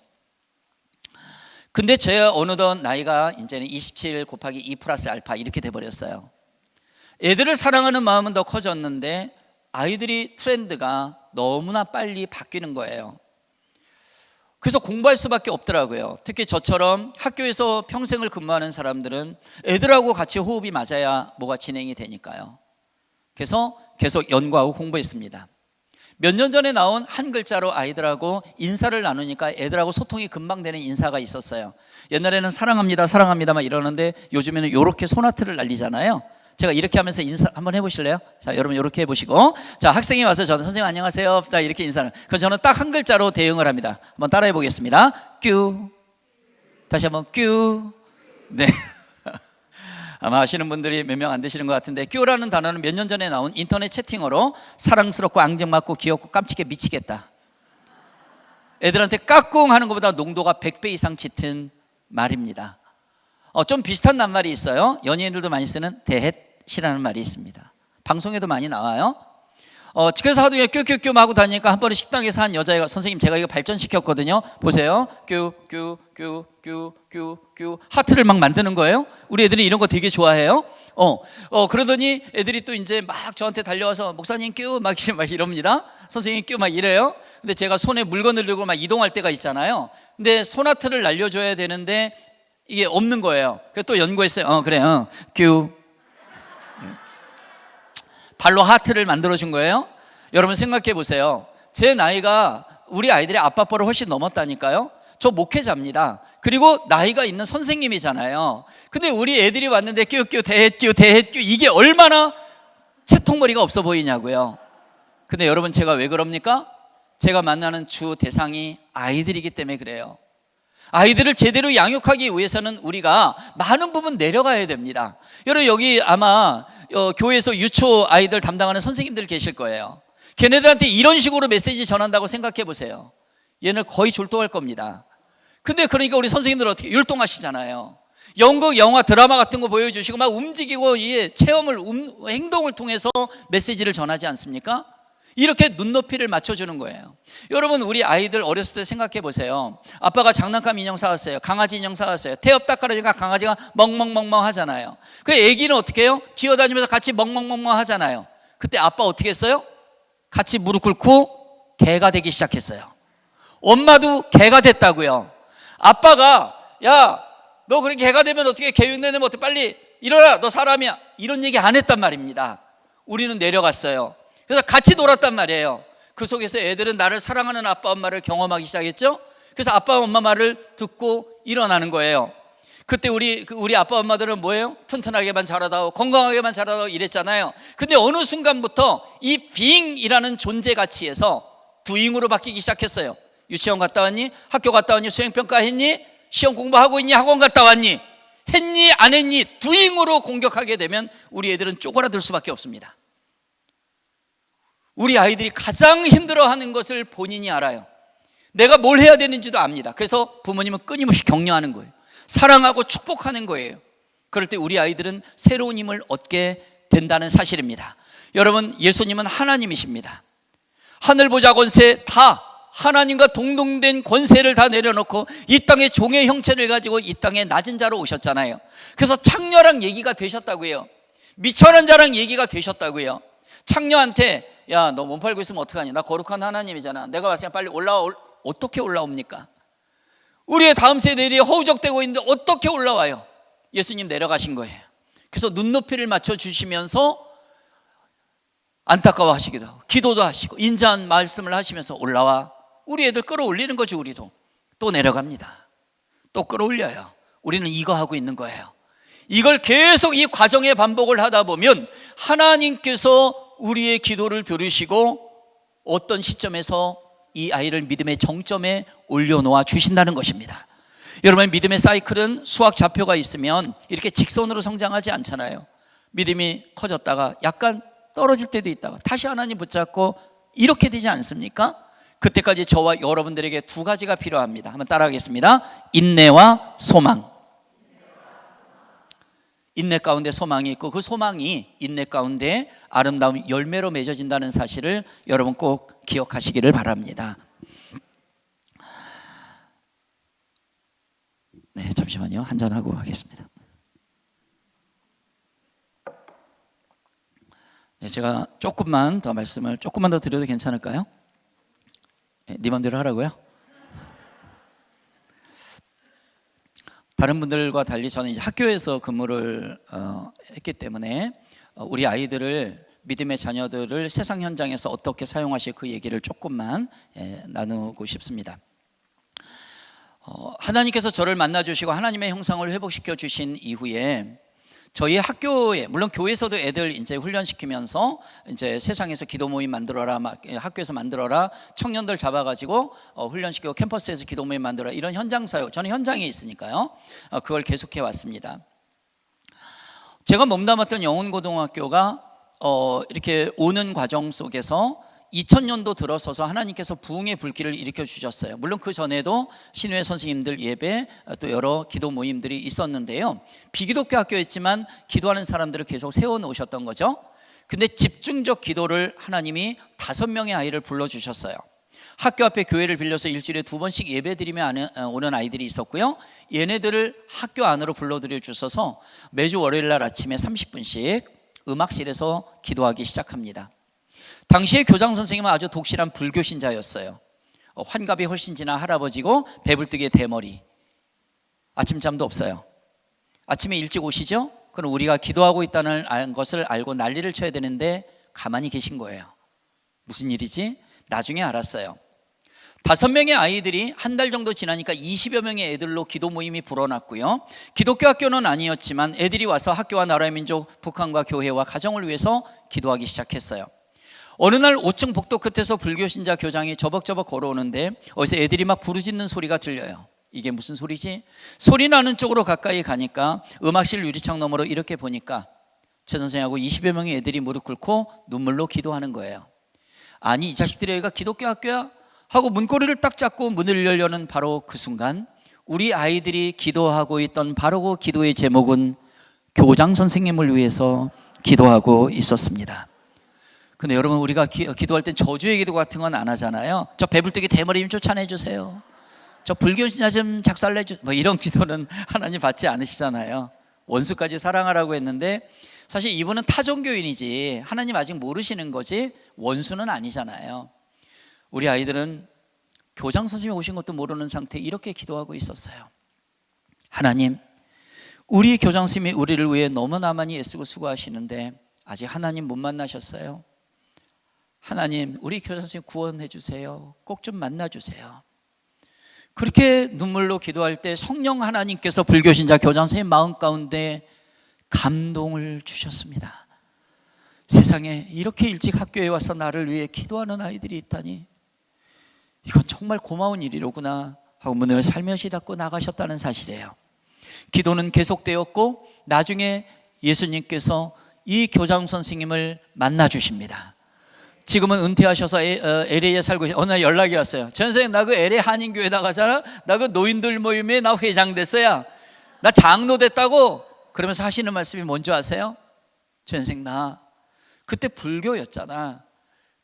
근데 제가 어느덧 나이가 이제는 27 곱하기 2 플러스 알파 이렇게 돼버렸어요. 애들을 사랑하는 마음은 더 커졌는데 아이들이 트렌드가 너무나 빨리 바뀌는 거예요. 그래서 공부할 수밖에 없더라고요. 특히 저처럼 학교에서 평생을 근무하는 사람들은 애들하고 같이 호흡이 맞아야 뭐가 진행이 되니까요. 그래서 계속 연구하고 공부했습니다. 몇 년 전에 나온 한 글자로 아이들하고 인사를 나누니까 애들하고 소통이 금방 되는 인사가 있었어요. 옛날에는 사랑합니다 사랑합니다 막 이러는데 요즘에는 이렇게 소나트를 날리잖아요. 제가 이렇게 하면서 인사 한번 해보실래요? 자, 여러분 이렇게 해보시고, 자, 학생이 와서 저는 선생님 안녕하세요 딱 이렇게 인사를. 그래서 저는 딱 한 글자로 대응을 합니다. 한번 따라해 보겠습니다. 뀨. 다시 한번 뀨. 네. 아마 아시는 분들이 몇 명 안 되시는 것 같은데, 뀨라는 단어는 몇 년 전에 나온 인터넷 채팅어로 사랑스럽고 앙증맞고 귀엽고 깜찍해 미치겠다, 애들한테 까꿍 하는 것보다 농도가 100배 이상 짙은 말입니다. 좀 비슷한 낱말이 있어요. 연예인들도 많이 쓰는 대헷이라는 말이 있습니다. 방송에도 많이 나와요. 그래서 하도 뀨뀨뀨 하고 다니니까 한 번에 식당에서 한 여자애가, 선생님 제가 이거 발전시켰거든요, 보세요, 뀨뀨뀨뀨뀨 하트를 막 만드는 거예요. 우리 애들이 이런 거 되게 좋아해요. 그러더니 애들이 또 이제 막 저한테 달려와서 목사님 뀨 막 이럽니다. 선생님 뀨 막 이래요. 근데 제가 손에 물건을 들고 막 이동할 때가 있잖아요. 근데 소나트를 날려줘야 되는데 이게 없는 거예요. 그래서 또 연구했어요. 그래, 뀨. 발로 하트를 만들어준 거예요. 여러분 생각해 보세요. 제 나이가 우리 아이들의 아빠뻘을 훨씬 넘었다니까요. 저 목회자입니다. 그리고 나이가 있는 선생님이잖아요. 근데 우리 애들이 왔는데 뀨뀨 대헷뀨 이게 얼마나 채통머리가 없어 보이냐고요. 근데 여러분, 제가 왜 그럽니까? 제가 만나는 주 대상이 아이들이기 때문에 그래요. 아이들을 제대로 양육하기 위해서는 우리가 많은 부분 내려가야 됩니다. 여러분, 여기 아마 교회에서 유초 아이들 담당하는 선생님들 계실 거예요. 걔네들한테 이런 식으로 메시지 전한다고 생각해 보세요. 얘는 거의 졸도할 겁니다. 근데 그러니까 우리 선생님들은 어떻게 율동하시잖아요. 연극, 영화, 드라마 같은 거 보여주시고 막 움직이고 이 체험을 행동을 통해서 메시지를 전하지 않습니까? 이렇게 눈높이를 맞춰주는 거예요. 여러분, 우리 아이들 어렸을 때 생각해 보세요. 아빠가 장난감 인형 사왔어요. 강아지 인형 사왔어요. 태엽 닦아주니까 강아지가 멍멍멍멍 하잖아요. 그 애기는 어떻게 해요? 기어다니면서 같이 멍멍멍멍 하잖아요. 그때 아빠 어떻게 했어요? 같이 무릎 꿇고 개가 되기 시작했어요. 엄마도 개가 됐다고요. 아빠가 야, 너 그렇게 개가 되면 어떻게, 개 흉내 내면 어떻게, 빨리 일어나, 너 사람이야, 이런 얘기 안 했단 말입니다. 우리는 내려갔어요. 그래서 같이 놀았단 말이에요. 그 속에서 애들은 나를 사랑하는 아빠 엄마를 경험하기 시작했죠. 그래서 아빠 엄마 말을 듣고 일어나는 거예요. 그때 우리 아빠 엄마들은 뭐예요? 튼튼하게만 자라다오, 건강하게만 자라다오 이랬잖아요. 근데 어느 순간부터 이 빙이라는 존재 가치에서 두잉으로 바뀌기 시작했어요. 유치원 갔다 왔니? 학교 갔다 왔니? 수행평가 했니? 시험 공부하고 있니? 학원 갔다 왔니? 했니? 안 했니? 두잉으로 공격하게 되면 우리 애들은 쪼그라들 수밖에 없습니다. 우리 아이들이 가장 힘들어하는 것을 본인이 알아요. 내가 뭘 해야 되는지도 압니다. 그래서 부모님은 끊임없이 격려하는 거예요. 사랑하고 축복하는 거예요. 그럴 때 우리 아이들은 새로운 힘을 얻게 된다는 사실입니다. 여러분, 예수님은 하나님이십니다. 하늘 보좌 권세 다 하나님과 동등된 권세를 다 내려놓고 이 땅에 종의 형체를 가지고 이 땅에 낮은 자로 오셨잖아요. 그래서 창녀랑 얘기가 되셨다고요. 미천한 자랑 얘기가 되셨다고요. 창녀한테 야, 너 몸 팔고 있으면 어떡하니? 나 거룩한 하나님이잖아. 내가 봤을 때 빨리 올라와. 어떻게 올라옵니까? 우리의 다음 세대들이 허우적대고 있는데 어떻게 올라와요? 예수님 내려가신 거예요. 그래서 눈높이를 맞춰주시면서 안타까워 하시기도 하고 기도도 하시고 인자한 말씀을 하시면서 올라와. 우리 애들 끌어올리는 거지. 우리도 또 내려갑니다. 또 끌어올려요. 우리는 이거 하고 있는 거예요. 이걸 계속 이 과정의 반복을 하다 보면 하나님께서 우리의 기도를 들으시고 어떤 시점에서 이 아이를 믿음의 정점에 올려놓아 주신다는 것입니다. 여러분, 믿음의 사이클은 수학 좌표가 있으면 이렇게 직선으로 성장하지 않잖아요. 믿음이 커졌다가 약간 떨어질 때도 있다가 다시 하나님 붙잡고 이렇게 되지 않습니까? 그때까지 저와 여러분들에게 두 가지가 필요합니다. 한번 따라하겠습니다. 인내와 소망. 인내 가운데 소망이 있고 그 소망이 인내 가운데 아름다운 열매로 맺어진다는 사실을 여러분 꼭 기억하시기를 바랍니다. 네, 잠시만요. 한잔하고 하겠습니다. 네, 제가 조금만 더 말씀을 조금만 더 드려도 괜찮을까요? 네 맘대로 하라고요? 다른 분들과 달리 저는 이제 학교에서 근무를 했기 때문에 우리 아이들을, 믿음의 자녀들을 세상 현장에서 어떻게 사용하실 그 얘기를 조금만 나누고 싶습니다. 하나님께서 저를 만나주시고 하나님의 형상을 회복시켜 주신 이후에 저희 학교에, 물론 교회에서도 애들 이제 훈련시키면서 이제 세상에서 기도 모임 만들어라, 학교에서 만들어라, 청년들 잡아가지고 훈련시키고 캠퍼스에서 기도 모임 만들어라, 이런 현장 사역, 저는 현장에 있으니까요. 그걸 계속해 왔습니다. 제가 몸담았던 영훈고등학교가 이렇게 오는 과정 속에서 2000년도 들어서서 하나님께서 부흥의 불길을 일으켜 주셨어요. 물론 그 전에도 신우회 선생님들 예배, 또 여러 기도 모임들이 있었는데요. 비기독교 학교였지만 기도하는 사람들을 계속 세워놓으셨던 거죠. 근데 집중적 기도를 하나님이 5명의 아이를 불러주셨어요. 학교 앞에 교회를 빌려서 일주일에 2번씩 예배 드리며 오는 아이들이 있었고요. 얘네들을 학교 안으로 불러들여 주셔서 매주 월요일 날 아침에 30분씩 음악실에서 기도하기 시작합니다. 당시에 교장 선생님은 아주 독실한 불교 신자였어요. 환갑이 훨씬 지난 할아버지고 배불뚝의 대머리. 아침잠도 없어요. 아침에 일찍 오시죠? 그럼 우리가 기도하고 있다는 것을 알고 난리를 쳐야 되는데 가만히 계신 거예요. 무슨 일이지? 나중에 알았어요. 5명의 아이들이 한 달 정도 지나니까 20여 명의 애들로 기도 모임이 불어났고요. 기독교 학교는 아니었지만 애들이 와서 학교와 나라의 민족, 북한과 교회와 가정을 위해서 기도하기 시작했어요. 어느 날 5층 복도 끝에서 불교신자 교장이 저벅저벅 걸어오는데 어디서 애들이 막 부르짖는 소리가 들려요. 이게 무슨 소리지? 소리 나는 쪽으로 가까이 가니까 음악실 유리창 너머로 이렇게 보니까 최 선생하고 20여 명의 애들이 무릎 꿇고 눈물로 기도하는 거예요. 아니, 이 자식들이 여기가 기독교 학교야? 하고 문고리를 딱 잡고 문을 열려는 바로 그 순간 우리 아이들이 기도하고 있던 바로 그 기도의 제목은 교장 선생님을 위해서 기도하고 있었습니다. 근데 여러분, 우리가 기도할 땐 저주의 기도 같은 건 안 하잖아요. 저 배불뚝이 대머리 좀 쫓아내 주세요. 저 불교신자 좀 작살내 주세요. 뭐 이런 기도는 하나님 받지 않으시잖아요. 원수까지 사랑하라고 했는데 사실 이분은 타종교인이지 하나님 아직 모르시는 거지 원수는 아니잖아요. 우리 아이들은 교장 선생님이 오신 것도 모르는 상태에 이렇게 기도하고 있었어요. 하나님, 우리 교장 선생님이 우리를 위해 너무나 많이 애쓰고 수고하시는데 아직 하나님 못 만나셨어요. 하나님, 우리 교장 선생님 구원해 주세요. 꼭 좀 만나 주세요. 그렇게 눈물로 기도할 때 성령 하나님께서 불교신자 교장 선생님 마음 가운데 감동을 주셨습니다. 세상에 이렇게 일찍 학교에 와서 나를 위해 기도하는 아이들이 있다니, 이건 정말 고마운 일이로구나 하고 문을 살며시 닫고 나가셨다는 사실이에요. 기도는 계속되었고 나중에 예수님께서 이 교장 선생님을 만나 주십니다. 지금은 은퇴하셔서 LA에 살고 계세요. 어느 날 연락이 왔어요. 전 선생님, 나 그 LA 한인교회 나가잖아. 나 그 노인들 모임에 나 회장 됐어요. 나 장로 됐다고. 그러면서 하시는 말씀이 뭔지 아세요? 전 선생님, 나 그때 불교였잖아.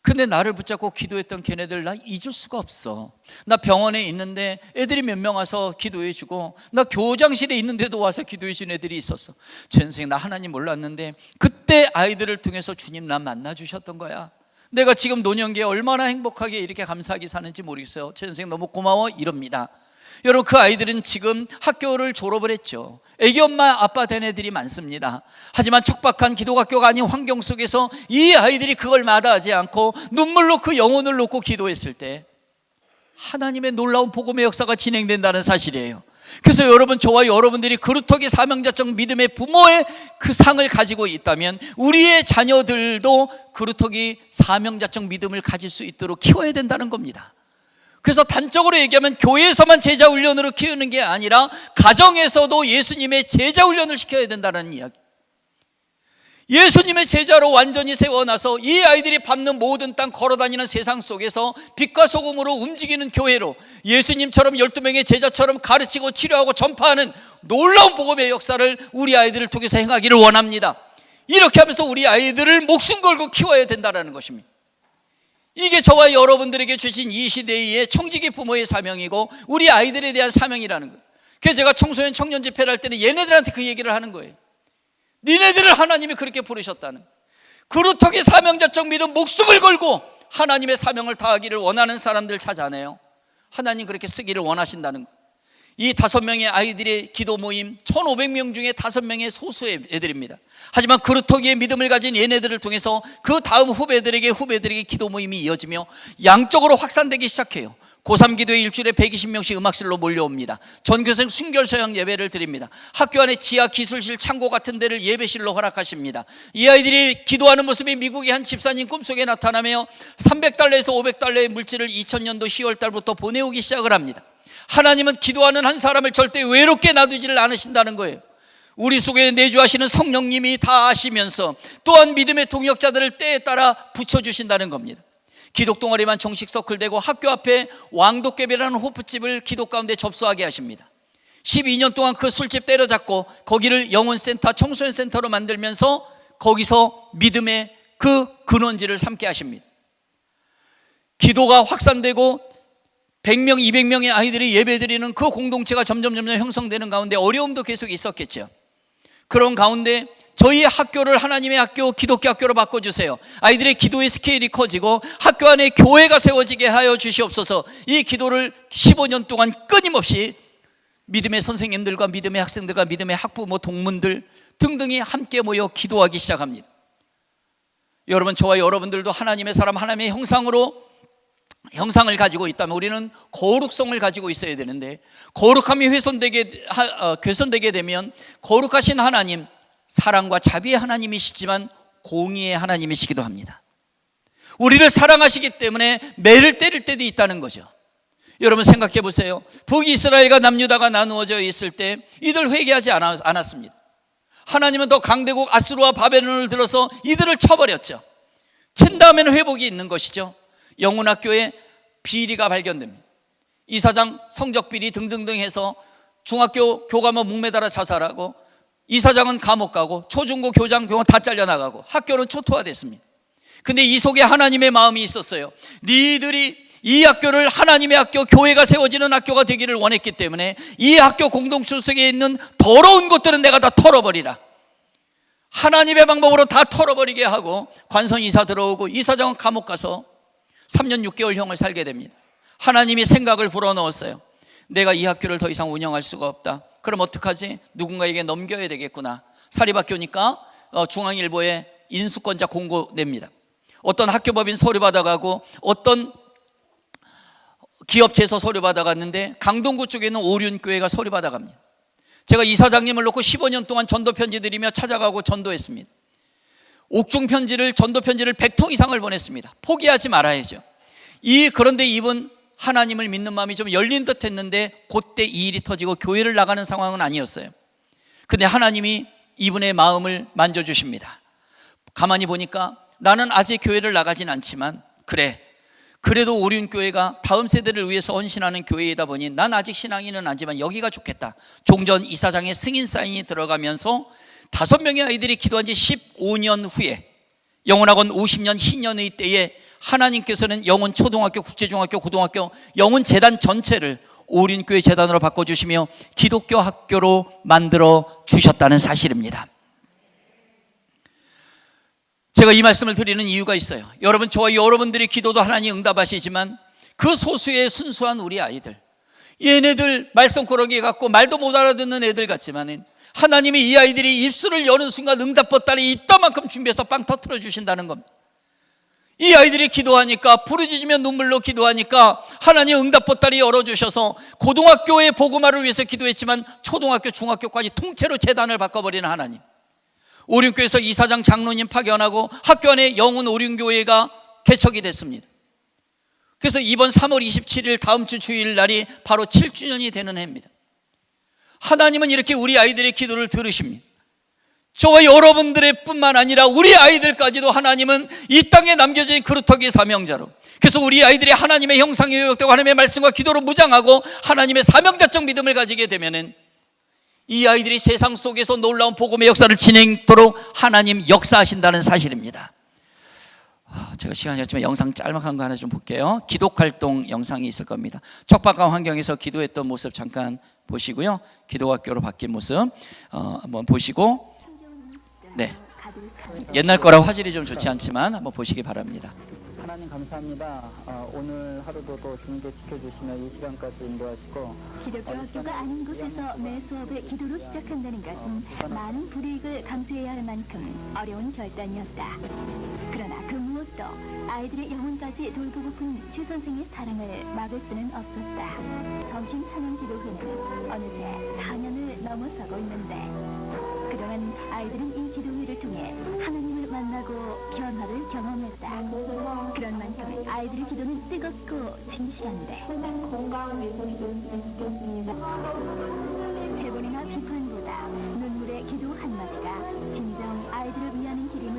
근데 나를 붙잡고 기도했던 걔네들 나 잊을 수가 없어. 나 병원에 있는데 애들이 몇 명 와서 기도해 주고, 나 교장실에 있는데도 와서 기도해 준 애들이 있었어. 전 선생님, 나 하나님 몰랐는데 그때 아이들을 통해서 주님 나 만나 주셨던 거야. 내가 지금 노년기에 얼마나 행복하게 이렇게 감사하게 사는지 모르겠어요. 최 선생님 너무 고마워 이럽니다. 여러분, 그 아이들은 지금 학교를 졸업을 했죠. 애기 엄마 아빠 된 애들이 많습니다. 하지만 척박한 기독학교가 아닌 환경 속에서 이 아이들이 그걸 마다하지 않고 눈물로 그 영혼을 놓고 기도했을 때 하나님의 놀라운 복음의 역사가 진행된다는 사실이에요. 그래서 여러분, 저와 여러분들이 그루터기 사명자적 믿음의 부모의 그 상을 가지고 있다면 우리의 자녀들도 그루터기 사명자적 믿음을 가질 수 있도록 키워야 된다는 겁니다. 그래서 단적으로 얘기하면 교회에서만 제자 훈련으로 키우는 게 아니라 가정에서도 예수님의 제자 훈련을 시켜야 된다는 이야기. 예수님의 제자로 완전히 세워놔서 이 아이들이 밟는 모든 땅 걸어다니는 세상 속에서 빛과 소금으로 움직이는 교회로 예수님처럼 12명의 제자처럼 가르치고 치료하고 전파하는 놀라운 복음의 역사를 우리 아이들을 통해서 행하기를 원합니다. 이렇게 하면서 우리 아이들을 목숨 걸고 키워야 된다는 것입니다. 이게 저와 여러분들에게 주신 이 시대의 청지기 부모의 사명이고 우리 아이들에 대한 사명이라는 거예요. 그래서 제가 청소년 청년 집회를 할 때는 얘네들한테 그 얘기를 하는 거예요. 니네들을 하나님이 그렇게 부르셨다는, 그루터기 사명자적 믿음 목숨을 걸고 하나님의 사명을 다하기를 원하는 사람들 찾아내요. 하나님 그렇게 쓰기를 원하신다는 거예요. 이 5명의 아이들의 기도 모임 1500명 중에 5명의 소수의 애들입니다. 하지만 그루터기의 믿음을 가진 얘네들을 통해서 그 다음 후배들에게 기도 모임이 이어지며 양적으로 확산되기 시작해요. 고3 기도회 일주일에 120명씩 음악실로 몰려옵니다. 전교생 순결서양 예배를 드립니다. 학교 안에 지하 기술실 창고 같은 데를 예배실로 허락하십니다. 이 아이들이 기도하는 모습이 미국의 한 집사님 꿈속에 나타나며 300달러에서 500달러의 물질을 2000년도 10월 달부터 보내오기 시작을 합니다. 하나님은 기도하는 한 사람을 절대 외롭게 놔두지를 않으신다는 거예요. 우리 속에 내주하시는 성령님이 다 아시면서 또한 믿음의 동역자들을 때에 따라 붙여주신다는 겁니다. 기독 동아리만 정식 서클되고 학교 앞에 왕도깨비라는 호프집을 기독 가운데 접수하게 하십니다. 12년 동안 그 술집 때려잡고 거기를 영혼센터, 청소년센터로 만들면서 거기서 믿음의 그 근원지를 삼게 하십니다. 기도가 확산되고 100명, 200명의 아이들이 예배드리는 그 공동체가 점점 형성되는 가운데 어려움도 계속 있었겠죠. 그런 가운데 저희 학교를 하나님의 학교, 기독교 학교로 바꿔주세요. 아이들의 기도의 스케일이 커지고 학교 안에 교회가 세워지게 하여 주시옵소서. 이 기도를 15년 동안 끊임없이 믿음의 선생님들과 믿음의 학생들과 믿음의 학부모, 동문들 등등이 함께 모여 기도하기 시작합니다. 여러분, 저와 여러분들도 하나님의 사람, 하나님의 형상을 가지고 있다면 우리는 거룩성을 가지고 있어야 되는데, 거룩함이 훼손되게 되면 거룩하신 하나님, 사랑과 자비의 하나님이시지만 공의의 하나님이시기도 합니다. 우리를 사랑하시기 때문에 매를 때릴 때도 있다는 거죠. 여러분 생각해 보세요. 북이스라엘과 남유다가 나누어져 있을 때 이들 회개하지 않았습니다. 하나님은 더 강대국 아수르와 바벨론을 들어서 이들을 쳐버렸죠. 친 다음에는 회복이 있는 것이죠. 영훈학교에 비리가 발견됩니다. 이사장 성적 비리 등등등 해서 중학교 교감은 목매달아 자살하고, 이사장은 감옥 가고, 초중고 교장 교원 다 잘려나가고, 학교는 초토화됐습니다. 근데 이 속에 하나님의 마음이 있었어요. 니들이 이 학교를 하나님의 학교, 교회가 세워지는 학교가 되기를 원했기 때문에 이 학교 공동체 속에 있는 더러운 것들은 내가 다 털어버리라. 하나님의 방법으로 다 털어버리게 하고, 관선 이사 들어오고, 이사장은 감옥 가서 3년 6개월형을 살게 됩니다. 하나님이 생각을 불어넣었어요. 내가 이 학교를 더 이상 운영할 수가 없다. 그럼 어떡하지? 누군가에게 넘겨야 되겠구나. 사립학교니까 중앙일보에 인수권자 공고 냅니다. 어떤 학교법인 서류 받아가고, 어떤 기업체에서 서류 받아갔는데 강동구 쪽에 있는 오륜교회가 서류 받아갑니다. 제가 이사장님을 놓고 15년 동안 전도 편지 드리며 찾아가고 전도했습니다. 옥중 편지를, 전도 편지를 100통 이상을 보냈습니다. 포기하지 말아야죠. 그런데 이분 하나님을 믿는 마음이 좀 열린 듯 했는데 그때 이 일이 터지고 교회를 나가는 상황은 아니었어요. 근데 하나님이 이분의 마음을 만져주십니다. 가만히 보니까 나는 아직 교회를 나가진 않지만, 그래도 오륜교회가 다음 세대를 위해서 헌신하는 교회이다 보니 난 아직 신앙인은 아니지만 여기가 좋겠다. 종전 이사장의 승인 사인이 들어가면서 5명의 아이들이 기도한 지 15년 후에, 영훈학원 50년 희년의 때에 하나님께서는 영훈 초등학교, 국제중학교, 고등학교, 영훈 재단 전체를 오륜교회 재단으로 바꿔주시며 기독교 학교로 만들어 주셨다는 사실입니다. 제가 이 말씀을 드리는 이유가 있어요. 여러분, 저와 여러분들의 기도도 하나님 응답하시지만 그 소수의 순수한 우리 아이들, 얘네들 말썽꾸러기 같고 말도 못 알아듣는 애들 같지만 하나님이 이 아이들이 입술을 여는 순간 응답 보따리 이따만큼 준비해서 빵 터뜨려 주신다는 겁니다. 이 아이들이 기도하니까, 부르짖으며 눈물로 기도하니까 하나님 응답 보따리 열어주셔서 고등학교의 복음화를 위해서 기도했지만 초등학교, 중학교까지 통째로 재단을 바꿔버리는 하나님. 오륜교회에서 이사장, 장로님 파견하고 학교 안에 영훈 오륜교회가 개척이 됐습니다. 그래서 이번 3월 27일 다음 주 주일 날이 바로 7주년이 되는 해입니다. 하나님은 이렇게 우리 아이들의 기도를 들으십니다. 저와 여러분들의 뿐만 아니라 우리 아이들까지도 하나님은 이 땅에 남겨진 그루터기 사명자로, 그래서 우리 아이들이 하나님의 형상에 요역되고 하나님의 말씀과 기도로 무장하고 하나님의 사명자적 믿음을 가지게 되면은 이 아이들이 세상 속에서 놀라운 복음의 역사를 진행토록 하나님 역사하신다는 사실입니다. 제가 시간이 없지만 영상 짤막한 거 하나 좀 볼게요. 기독활동 영상이 있을 겁니다. 척박한 환경에서 기도했던 모습 잠깐 보시고요. 기독학교로 바뀐 모습 한번 보시고, 옛날 거라 화질이 좀 좋지 않지만 한번 보시기 바랍니다. 하나님 감사합니다. 오늘 하루도 또 주님께 지켜주시며 이 시간까지 인도하시고, 기독교 학교가 아닌 곳에서 매 수업을 기도로 시작한다는 것은 많은 불이익을 감수해야 할 만큼 어려운 결단이었다. 그러나 그 무엇도 아이들의 영혼까지 돌보고픈 최 선생의 사랑을 막을 수는 없었다. 성신 찬양 기도회는 어느새 4년을 넘어서고 있는데, 그동안 아이들은 이 기도회를 통해 하나님을 만나고 변화를 경험했다. 그런 만큼 아이들의 기도는 뜨겁고 진실한데, 재본이나 비판보다 눈물의 기도 한마디가 진정 아이들을 위하는 길임을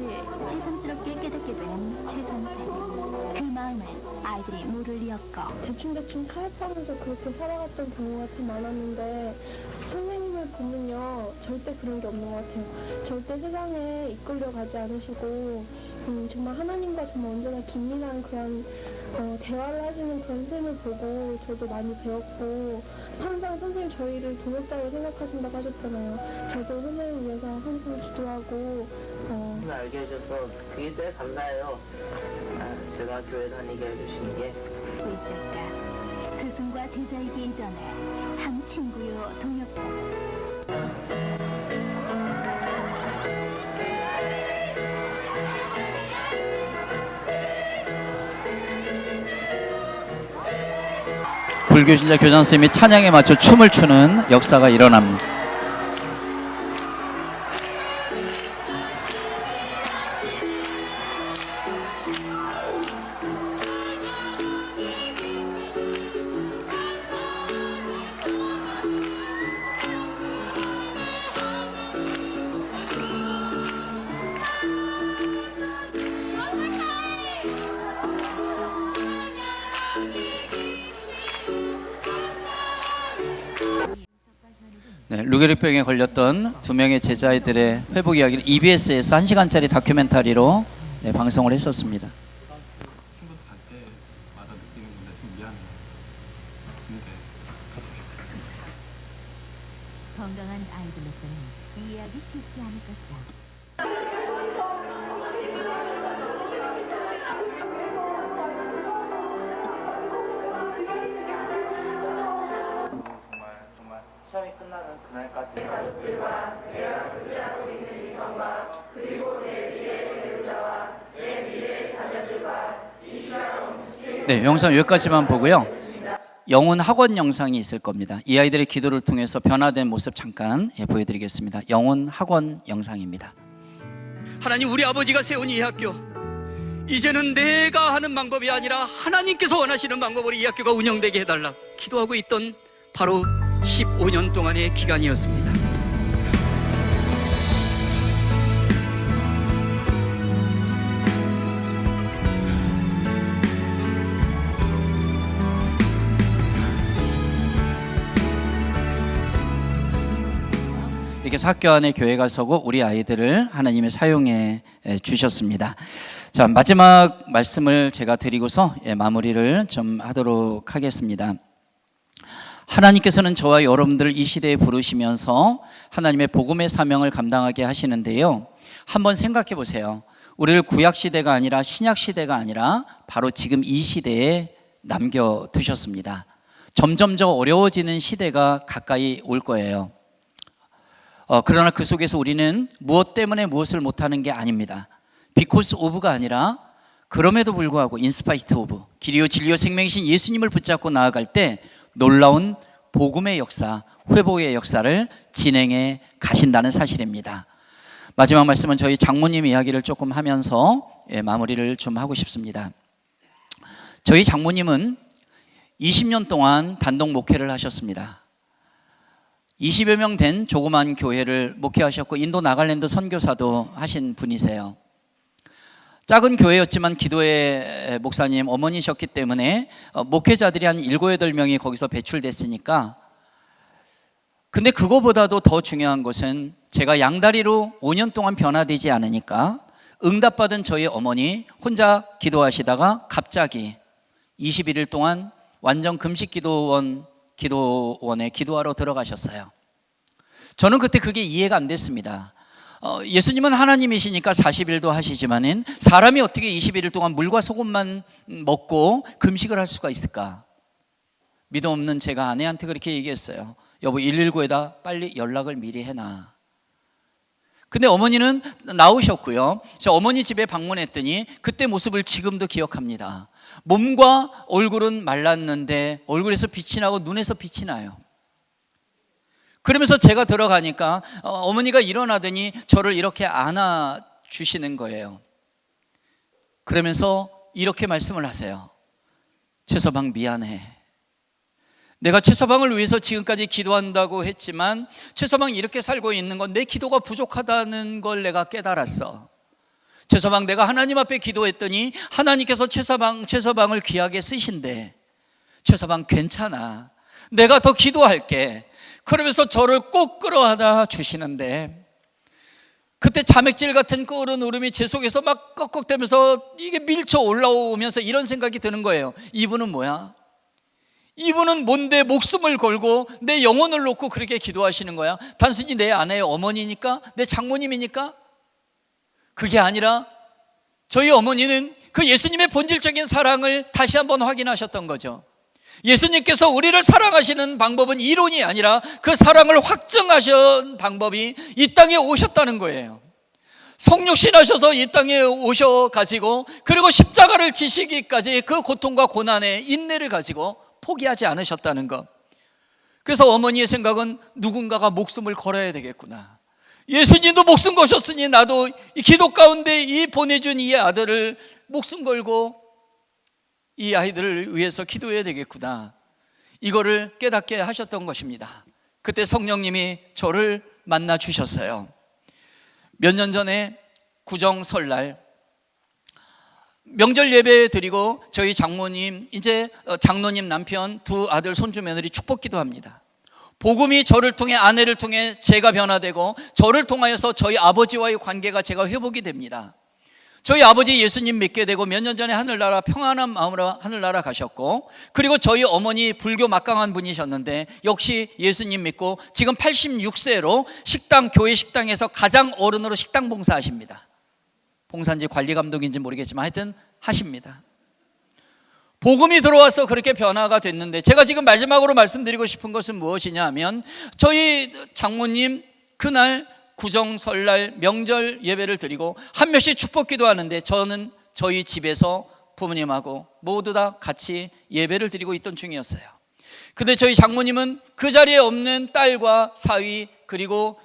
새삼스럽게 깨닫게 되는 최 선생. 그 마음을 아이들이 물을 이었고, 대충대충 타협하면서 그렇게 살아갔던 경우가 참 많았는데, 선생님을 보면요, 절대 그런 게 없는 것 같아요. 절대 세상에 이끌려가지 않으시고, 정말 하나님과 정말 언제나 긴밀한 그런 대화를 하시는 그런 선생님을 보고 저도 많이 배웠고, 항상 선생님 저희를 동역자로 생각하신다고 하셨잖아요. 저도 선생님을 위해서 항상 기도하고 알게 해줘서 그게 제일 감사해요. 제가 교회 다니게 해주신 게. 왜 스승과 제자이기 이전에 한 친구요 동역자. 불교신자 교장 선생님이 찬양에 맞춰 춤을 추는 역사가 일어납니다. 루게릭병에 걸렸던 2명의 제자들의 회복 이야기를 EBS에서 1시간짜리 다큐멘터리로 방송을 했었습니다. 건강한 아이들로서는 이 이야기 쉽지 않을 것이다. 정말 시험이 끝나는 그날까지 네, 영상 여기까지만 보고요. 영혼 학원 영상이 있을 겁니다. 이 아이들의 기도를 통해서 변화된 모습 잠깐 보여드리겠습니다. 영혼 학원 영상입니다. 하나님, 우리 아버지가 세운 이 학교, 이제는 내가 하는 방법이 아니라 하나님께서 원하시는 방법으로 이 학교가 운영되게 해달라 기도하고 있던 바로 15년 동안의 기간이었습니다. 이렇게 학교 안에 교회가 서고 우리 아이들을 하나님이 사용해 주셨습니다. 자, 마지막 말씀을 제가 드리고서 마무리를 좀 하도록 하겠습니다. 하나님께서는 저와 여러분들을 이 시대에 부르시면서 하나님의 복음의 사명을 감당하게 하시는데요. 한번 생각해 보세요. 우리를 구약 시대가 아니라 신약 시대가 아니라 바로 지금 이 시대에 남겨두셨습니다. 점점 더 어려워지는 시대가 가까이 올 거예요. 그러나 그 속에서 우리는 무엇 때문에 무엇을 못하는 게 아닙니다. because of가 아니라 그럼에도 불구하고 in spite of, 길이요 진리요 생명이신 예수님을 붙잡고 나아갈 때 놀라운 복음의 역사, 회복의 역사를 진행해 가신다는 사실입니다. 마지막 말씀은 저희 장모님 이야기를 조금 하면서 마무리를 좀 하고 싶습니다. 저희 장모님은 20년 동안 단독 목회를 하셨습니다. 20여 명 된 조그만 교회를 목회하셨고 인도 나갈랜드 선교사도 하신 분이세요. 작은 교회였지만 기도의 목사님 어머니셨기 때문에 목회자들이 한 7, 8명이 거기서 배출됐으니까, 근데 그거보다도 더 중요한 것은 제가 양다리로 5년 동안 변화되지 않으니까 응답받은 저희 어머니 혼자 기도하시다가 갑자기 21일 동안 완전 금식 기도원에 기도하러 들어가셨어요. 저는 그때 그게 이해가 안 됐습니다. 예수님은 하나님이시니까 40일도 하시지만은 사람이 어떻게 21일 동안 물과 소금만 먹고 금식을 할 수가 있을까? 믿음 없는 제가 아내한테 그렇게 얘기했어요. 여보, 119에다 빨리 연락을 미리 해놔. 근데 어머니는 나오셨고요. 저 어머니 집에 방문했더니 그때 모습을 지금도 기억합니다. 몸과 얼굴은 말랐는데 얼굴에서 빛이 나고 눈에서 빛이 나요. 그러면서 제가 들어가니까 어머니가 일어나더니 저를 이렇게 안아주시는 거예요. 그러면서 이렇게 말씀을 하세요. 최서방 미안해. 내가 최서방을 위해서 지금까지 기도한다고 했지만 최서방이 이렇게 살고 있는 건 내 기도가 부족하다는 걸 내가 깨달았어. 최서방, 내가 하나님 앞에 기도했더니 하나님께서 최서방을 귀하게 쓰신대. 최서방 괜찮아. 내가 더 기도할게. 그러면서 저를 꼭 끌어안아 주시는데 그때 자맥질 같은 끓은 울음이 제 속에서 막 꺽꺽대면서 이게 밀쳐 올라오면서 이런 생각이 드는 거예요. 이분은 뭐야? 이분은 뭔데 목숨을 걸고 내 영혼을 놓고 그렇게 기도하시는 거야? 단순히 내 아내의 어머니니까? 내 장모님이니까? 그게 아니라 저희 어머니는 그 예수님의 본질적인 사랑을 다시 한번 확인하셨던 거죠. 예수님께서 우리를 사랑하시는 방법은 이론이 아니라 그 사랑을 확증하신 방법이 이 땅에 오셨다는 거예요. 성육신하셔서 이 땅에 오셔가지고 그리고 십자가를 지시기까지 그 고통과 고난의 인내를 가지고 포기하지 않으셨다는 것. 그래서 어머니의 생각은 누군가가 목숨을 걸어야 되겠구나. 예수님도 목숨 거셨으니 나도 이 기도 가운데 이 보내준 이 아들을 목숨 걸고 이 아이들을 위해서 기도해야 되겠구나. 이거를 깨닫게 하셨던 것입니다. 그때 성령님이 저를 만나 주셨어요. 몇 년 전에 구정 설날 명절 예배 드리고 저희 장모님, 이제 장로님 남편 두 아들 손주 며느리 축복 기도합니다. 복음이 저를 통해, 아내를 통해 제가 변화되고 저를 통하여서 저희 아버지와의 관계가 제가 회복이 됩니다. 저희 아버지 예수님 믿게 되고 몇 년 전에 하늘나라 평안한 마음으로 하늘나라 가셨고, 그리고 저희 어머니 불교 막강한 분이셨는데 역시 예수님 믿고 지금 86세로 식당, 교회 식당에서 가장 어른으로 식당 봉사하십니다. 봉사인지 관리 감독인지 모르겠지만 하여튼 하십니다. 복음이 들어와서 그렇게 변화가 됐는데, 제가 지금 마지막으로 말씀드리고 싶은 것은 무엇이냐 하면, 저희 장모님 그날 구정, 설날, 명절 예배를 드리고 한 명씩 축복 기도하는데, 저는 저희 집에서 부모님하고 모두 다 같이 예배를 드리고 있던 중이었어요. 근데 저희 장모님은 그 자리에 없는 딸과 사위, 그리고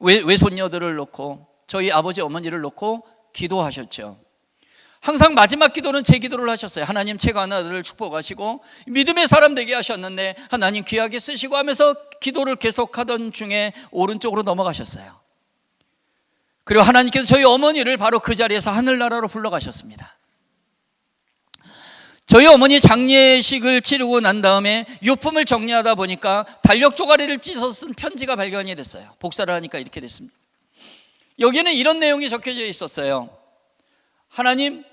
외손녀들을 놓고 저희 아버지 어머니를 놓고 기도하셨죠. 항상 마지막 기도는 제 기도를 하셨어요. 하나님, 제가 하나를 축복하시고 믿음의 사람 되게 하셨는데 하나님 귀하게 쓰시고 하면서 기도를 계속하던 중에 오른쪽으로 넘어가셨어요. 그리고 하나님께서 저희 어머니를 바로 그 자리에서 하늘나라로 불러가셨습니다. 저희 어머니 장례식을 치르고 난 다음에 유품을 정리하다 보니까 달력 쪼가리를 찢어서 쓴 편지가 발견이 됐어요. 복사를 하니까 이렇게 됐습니다. 여기는 이런 내용이 적혀져 있었어요. 하나님,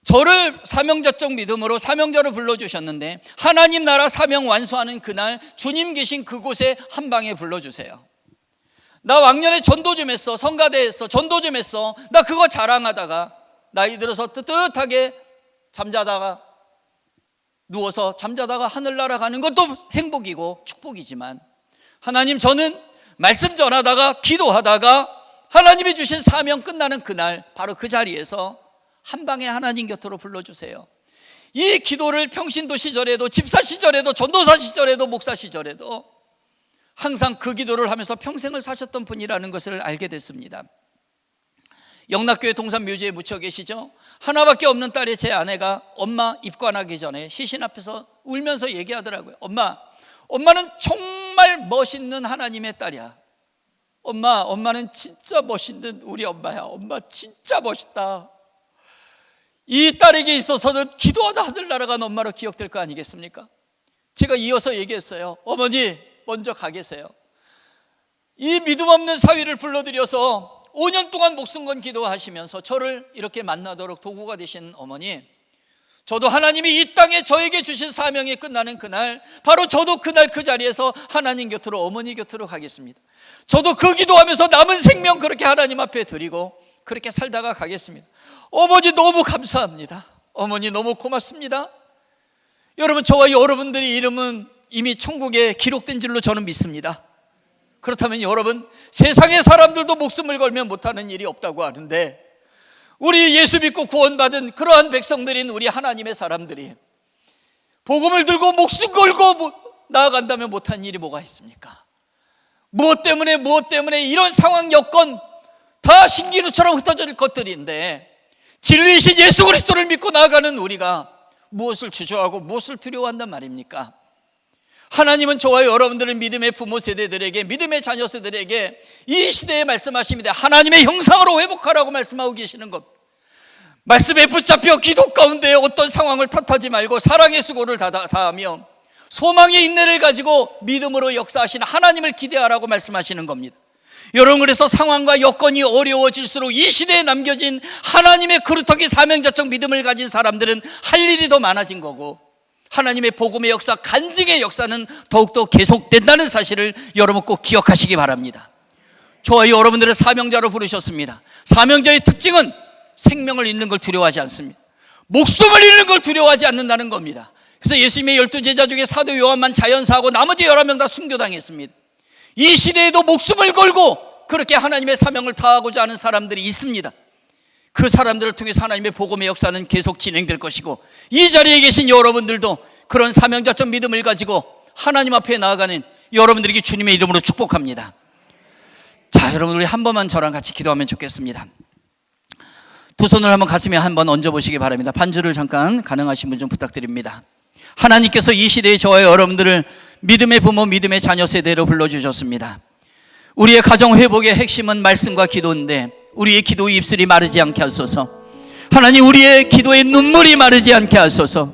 저를 사명자적 믿음으로 사명자로 불러주셨는데 하나님 나라 사명 완수하는 그날 주님 계신 그곳에 한 방에 불러주세요. 나 왕년에 전도 좀 했어, 성가대 했어, 전도 좀 했어. 나 그거 자랑하다가 나이 들어서 뜨뜻하게 잠자다가 누워서 잠자다가 하늘나라 가는 것도 행복이고 축복이지만, 하나님, 저는 말씀 전하다가 기도하다가 하나님이 주신 사명 끝나는 그날 바로 그 자리에서 한 방에 하나님 곁으로 불러주세요. 이 기도를 평신도 시절에도, 집사 시절에도, 전도사 시절에도, 목사 시절에도 항상 그 기도를 하면서 평생을 사셨던 분이라는 것을 알게 됐습니다. 영락교회 동산묘지에 묻혀 계시죠? 하나밖에 없는 딸의 제 아내가 엄마 입관하기 전에 시신 앞에서 울면서 얘기하더라고요. 엄마는 정말 멋있는 하나님의 딸이야. 엄마는 진짜 멋있는 우리 엄마야. 엄마 진짜 멋있다. 이 딸에게 있어서는 기도하다 하늘나라 간 엄마로 기억될 거 아니겠습니까? 제가 이어서 얘기했어요. 어머니 먼저 가 계세요. 이 믿음 없는 사위를 불러들여서 5년 동안 목숨 건 기도하시면서 저를 이렇게 만나도록 도구가 되신 어머니, 저도 하나님이 이 땅에 저에게 주신 사명이 끝나는 그날 바로 저도 그날 그 자리에서 하나님 곁으로, 어머니 곁으로 가겠습니다. 저도 그 기도하면서 남은 생명 그렇게 하나님 앞에 드리고 그렇게 살다가 가겠습니다. 어머니 너무 감사합니다. 어머니 너무 고맙습니다. 여러분, 저와 여러분들의 이름은 이미 천국에 기록된 줄로 저는 믿습니다. 그렇다면 여러분, 세상의 사람들도 목숨을 걸면 못하는 일이 없다고 하는데, 우리 예수 믿고 구원받은 그러한 백성들인 우리 하나님의 사람들이 복음을 들고 목숨 걸고 나아간다면 못한 일이 뭐가 있습니까? 무엇 때문에 이런 상황 여건 다 신기루처럼 흩어질 것들인데, 진리이신 예수 그리스도를 믿고 나아가는 우리가 무엇을 주저하고 무엇을 두려워한단 말입니까? 하나님은 저와 여러분들은 믿음의 부모 세대들에게, 믿음의 자녀 세대들에게 이 시대에 말씀하십니다. 하나님의 형상으로 회복하라고 말씀하고 계시는 것. 말씀에 붙잡혀 기도 가운데 어떤 상황을 탓하지 말고 사랑의 수고를 다하며 소망의 인내를 가지고 믿음으로 역사하시는 하나님을 기대하라고 말씀하시는 겁니다. 여러분, 그래서 상황과 여건이 어려워질수록 이 시대에 남겨진 하나님의 그루터기 사명자적 믿음을 가진 사람들은 할 일이 더 많아진 거고, 하나님의 복음의 역사, 간증의 역사는 더욱더 계속된다는 사실을 여러분 꼭 기억하시기 바랍니다. 저와 여러분들을 사명자로 부르셨습니다. 사명자의 특징은 생명을 잃는 걸 두려워하지 않습니다. 목숨을 잃는 걸 두려워하지 않는다는 겁니다. 그래서 예수님의 12제자 중에 사도 요한만 자연사하고 나머지 11명 다 순교당했습니다. 이 시대에도 목숨을 걸고 그렇게 하나님의 사명을 다하고자 하는 사람들이 있습니다. 그 사람들을 통해서 하나님의 복음의 역사는 계속 진행될 것이고, 이 자리에 계신 여러분들도 그런 사명자적 믿음을 가지고 하나님 앞에 나아가는 여러분들에게 주님의 이름으로 축복합니다. 자, 여러분, 우리 한 번만 저랑 같이 기도하면 좋겠습니다. 두 손을 한번 가슴에 한번 얹어보시기 바랍니다. 반주를 잠깐 가능하신 분 좀 부탁드립니다. 하나님께서 이 시대에 저와 여러분들을 믿음의 부모, 믿음의 자녀 세대로 불러주셨습니다. 우리의 가정 회복의 핵심은 말씀과 기도인데, 우리의 기도의 입술이 마르지 않게 하소서. 하나님, 우리의 기도의 눈물이 마르지 않게 하소서.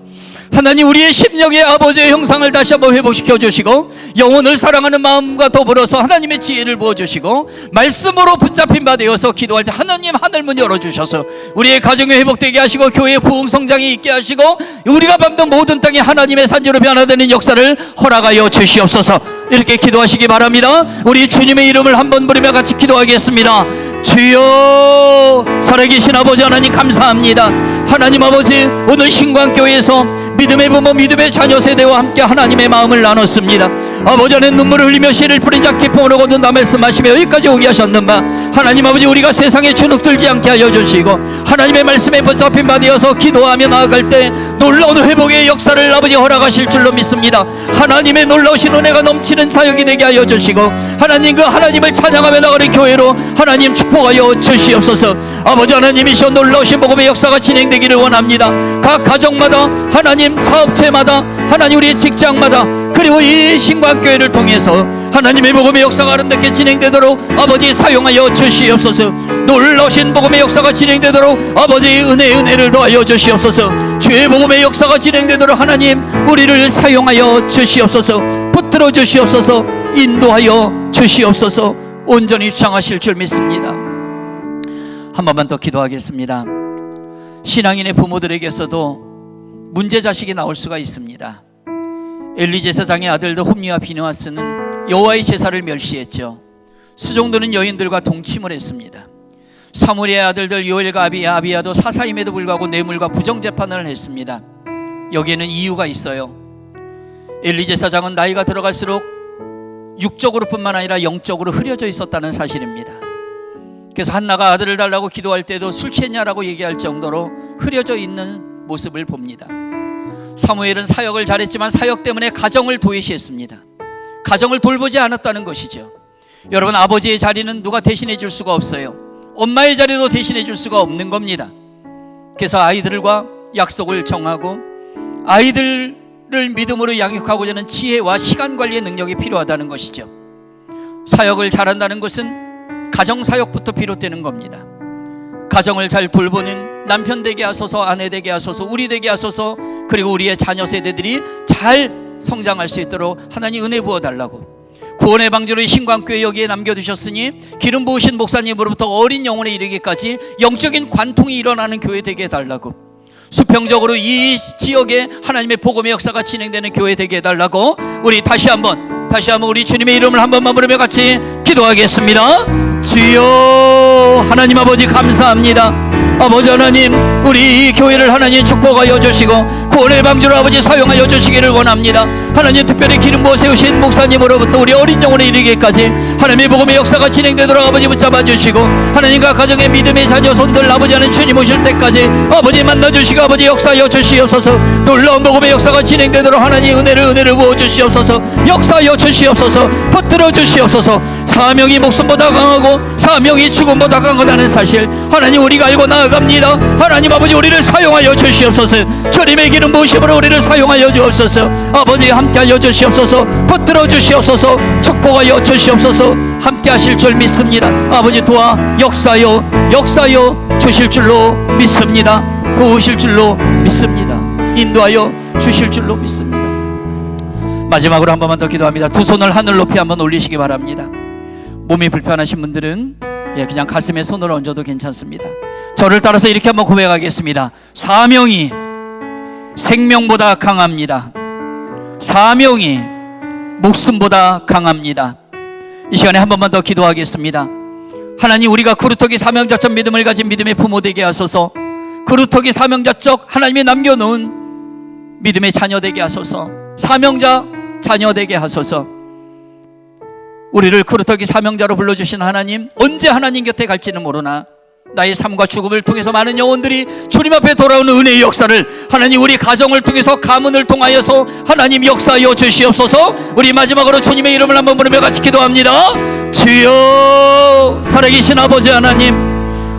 하나님 우리의 심령의 아버지의 형상을 다시 한번 회복시켜 주시고 영혼을 사랑하는 마음과 더불어서 하나님의 지혜를 부어주시고 말씀으로 붙잡힌 바 되어서 기도할 때 하나님 하늘문 열어주셔서 우리의 가정이 회복되게 하시고 교회의 부흥성장이 있게 하시고 우리가 밟는 모든 땅이 하나님의 산지로 변화되는 역사를 허락하여 주시옵소서. 이렇게 기도하시기 바랍니다. 우리 주님의 이름을 한번 부르며 같이 기도하겠습니다. 주여, 살아계신 아버지 하나님 감사합니다. 하나님 아버지, 오늘 신광교회에서 믿음의 부모 믿음의 자녀 세대와 함께 하나님의 마음을 나눴습니다. 아버지 안에 눈물을 흘리며 씨를 뿌린 자 기쁨으로 거둔다 말씀하시며 여기까지 오게 하셨는 바 하나님 아버지, 우리가 세상에 주눅들지 않게 하여 주시고 하나님의 말씀에 붙잡힌 바 되어서 기도하며 나아갈 때 놀라운 회복의 역사를 아버지 허락하실 줄로 믿습니다. 하나님의 놀라우신 은혜가 넘치는 사역이 되게 하여 주시고 하나님 그 하나님을 찬양하며 나가는 교회로 하나님 축복하여 주시옵소서. 아버지 하나님이시여 놀라우신 복음의 역사가 진행되기를 원합니다. 각 가정마다 하나님, 사업체마다 하나님, 우리의 직장마다, 그리고 이 신광교회를 통해서 하나님의 복음의 역사가 아름답게 진행되도록 아버지 사용하여 주시옵소서. 놀라우신 복음의 역사가 진행되도록 아버지 은혜를 더하여 주시옵소서. 주의 복음의 역사가 진행되도록 하나님 우리를 사용하여 주시옵소서. 붙들어 주시옵소서. 인도하여 주시옵소서. 온전히 주장하실 줄 믿습니다. 한 번만 더 기도하겠습니다. 신앙인의 부모들에게서도 문제 자식이 나올 수가 있습니다. 엘리 제사장의 아들들 홈리와 비느하스는 여호와의 제사를 멸시했죠. 수종드는 여인들과 동침을 했습니다. 사무엘의 아들들 요엘과 아비야도 사사임에도 불구하고 뇌물과 부정재판을 했습니다. 여기에는 이유가 있어요. 엘리 제사장은 나이가 들어갈수록 육적으로 뿐만 아니라 영적으로 흐려져 있었다는 사실입니다. 그래서 한나가 아들을 달라고 기도할 때도 술 취했냐라고 얘기할 정도로 흐려져 있는 모습을 봅니다. 사무엘은 사역을 잘했지만 사역 때문에 가정을 도외시했습니다. 가정을 돌보지 않았다는 것이죠. 여러분, 아버지의 자리는 누가 대신해 줄 수가 없어요. 엄마의 자리도 대신해 줄 수가 없는 겁니다. 그래서 아이들과 약속을 정하고 아이들을 믿음으로 양육하고자 하는 지혜와 시간 관리의 능력이 필요하다는 것이죠. 사역을 잘한다는 것은 가정사역부터 비롯되는 겁니다. 가정을 잘 돌보는 남편 되게 하소서, 아내 되게 하소서, 우리 되게 하소서, 그리고 우리의 자녀 세대들이 잘 성장할 수 있도록 하나님 은혜 부어달라고, 구원의 방주로 신광교회 여기에 남겨두셨으니 기름 부으신 목사님으로부터 어린 영혼에 이르기까지 영적인 관통이 일어나는 교회 되게 해달라고, 수평적으로 이 지역에 하나님의 복음의 역사가 진행되는 교회 되게 해달라고, 우리 다시 한번 우리 주님의 이름을 한 번만 부르며 같이 기도하겠습니다. 주여, 하나님 아버지 감사합니다. 아버지 하나님, 우리 이 교회를 하나님 축복하여 주시고 구원의 방주로 아버지 사용하여 주시기를 원합니다. 하나님, 특별히 기름 부어 세우신 목사님으로부터 우리 어린 영혼에 이르기까지 하나님의 복음의 역사가 진행되도록 아버지 붙잡아 주시고 하나님과 가정의 믿음의 자녀 손들 아버지 하는 주님 오실 때까지 아버지 만나 주시고 아버지 역사하여 주시옵소서. 놀라운 복음의 역사가 진행되도록 하나님 은혜를 부어 주시옵소서. 역사하여 주시옵소서. 붙들어 주시옵소서. 사명이 목숨보다 강하고 사명이 죽음보다 강하다는 사실 하나님 우리가 알고 나아갑니다. 하나님 아버지, 우리를 사용하여 주시옵소서. 주님의 기름 부으심으로 우리를 사용하여 주옵소서. 아버지 함께하여 주시옵소서. 붙들어 주시옵소서. 축복하여 주시옵소서. 함께하실 줄 믿습니다. 아버지 도와 역사하여 주실 줄로 믿습니다. 도우실 줄로 믿습니다. 인도하여 주실 줄로 믿습니다. 마지막으로 한 번만 더 기도합니다. 두 손을 하늘 높이 한번 올리시기 바랍니다. 몸이 불편하신 분들은 그냥 가슴에 손을 얹어도 괜찮습니다. 저를 따라서 이렇게 한번 고백하겠습니다. 사명이 생명보다 강합니다. 사명이 목숨보다 강합니다. 이 시간에 한 번만 더 기도하겠습니다. 하나님, 우리가 그루터기 사명자적 믿음을 가진 믿음의 부모 되게 하소서. 그루터기 사명자적 하나님이 남겨놓은 믿음의 자녀 되게 하소서. 사명자 자녀 되게 하소서. 우리를 그루터기 사명자로 불러주신 하나님, 언제 하나님 곁에 갈지는 모르나 나의 삶과 죽음을 통해서 많은 영혼들이 주님 앞에 돌아오는 은혜의 역사를 하나님 우리 가정을 통해서 가문을 통하여서 하나님 역사하여 주시옵소서. 우리 마지막으로 주님의 이름을 한번 부르며 같이 기도합니다. 주여, 살아계신 아버지 하나님,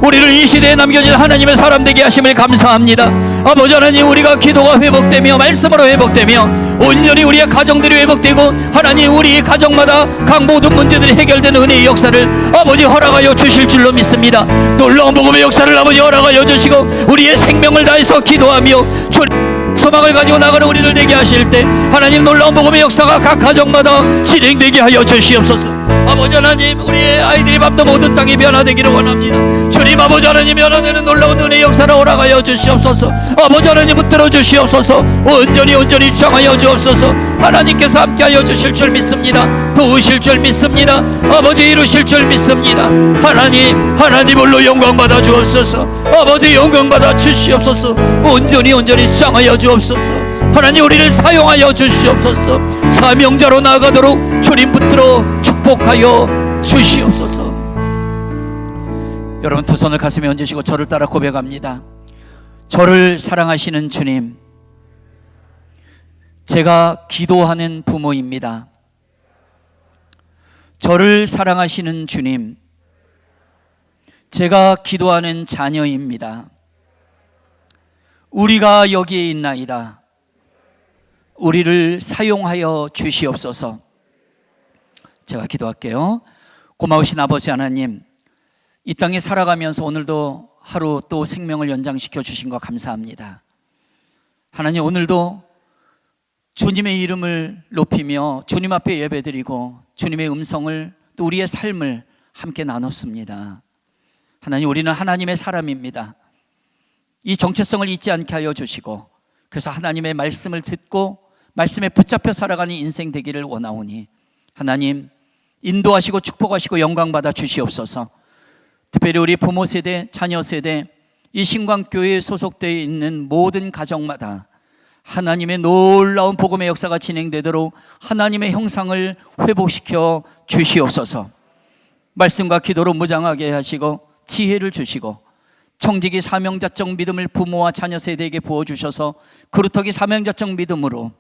우리를 이 시대에 남겨진 하나님의 사람 되게 하심을 감사합니다. 아버지 하나님, 우리가 기도가 회복되며 말씀으로 회복되며 온전히 우리의 가정들이 회복되고 하나님 우리 가정마다 각 모든 문제들이 해결되는 은혜의 역사를 아버지 허락하여 주실 줄로 믿습니다. 놀라운 복음의 역사를 아버지 허락하여 주시고 우리의 생명을 다해서 기도하며 소망을 가지고 나가는 우리들 되게 하실 때 하나님 놀라운 복음의 역사가 각 가정마다 진행되게 하여 주시옵소서. 아버지 하나님, 우리의 아이들이 밟는 모든 땅이 변화되기를 원합니다. 주님 아버지 하나님, 변화되는 놀라운 은혜의 역사를 허락하여 주시옵소서. 아버지 하나님 붙들어 주시옵소서. 온전히 청하여 주옵소서. 하나님께서 함께하여 주실 줄 믿습니다. 도우실 줄 믿습니다. 아버지 이루실 줄 믿습니다. 하나님 홀로 영광 받아 주옵소서. 아버지 영광 받아 주시옵소서. 온전히 청하여 주옵소서. 하나님 우리를 사용하여 주시옵소서. 사명자로 나아가도록 주님 붙들어 축복하여 주시옵소서. 여러분 두 손을 가슴에 얹으시고 저를 따라 고백합니다. 저를 사랑하시는 주님, 제가 기도하는 부모입니다. 저를 사랑하시는 주님, 제가 기도하는 자녀입니다. 우리가 여기에 있나이다. 우리를 사용하여 주시옵소서. 제가 기도할게요. 고마우신 아버지 하나님, 이 땅에 살아가면서 오늘도 하루 또 생명을 연장시켜 주신 거 감사합니다. 하나님, 오늘도 주님의 이름을 높이며 주님 앞에 예배드리고 주님의 음성을 또 우리의 삶을 함께 나눴습니다. 하나님, 우리는 하나님의 사람입니다. 이 정체성을 잊지 않게 하여 주시고, 그래서 하나님의 말씀을 듣고 말씀에 붙잡혀 살아가는 인생 되기를 원하오니 하나님 인도하시고 축복하시고 영광받아 주시옵소서. 특별히 우리 부모 세대, 자녀 세대, 이 신광교회에 소속되어 있는 모든 가정마다 하나님의 놀라운 복음의 역사가 진행되도록 하나님의 형상을 회복시켜 주시옵소서. 말씀과 기도로 무장하게 하시고 지혜를 주시고 청지기 사명자적 믿음을 부모와 자녀 세대에게 부어주셔서 그루터기 사명자적 믿음으로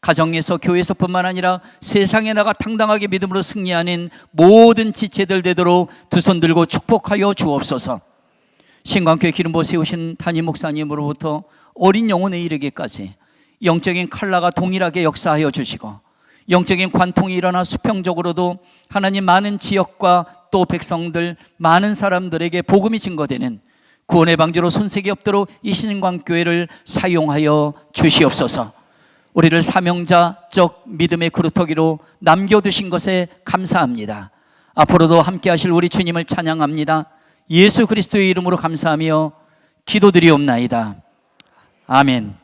가정에서 교회에서뿐만 아니라 세상에 나가 당당하게 믿음으로 승리하는 모든 지체들 되도록 두 손 들고 축복하여 주옵소서. 신광교회 기름부어 세우신 담임 목사님으로부터 어린 영혼에 이르기까지 영적인 칼라가 동일하게 역사하여 주시고 영적인 관통이 일어나 수평적으로도 하나님 많은 지역과 또 백성들, 많은 사람들에게 복음이 증거되는 구원의 방지로 손색이 없도록 이 신광교회를 사용하여 주시옵소서. 우리를 사명자적 믿음의 그루터기로 남겨두신 것에 감사합니다. 앞으로도 함께 하실 우리 주님을 찬양합니다. 예수 그리스도의 이름으로 감사하며 기도드리옵나이다. 아멘.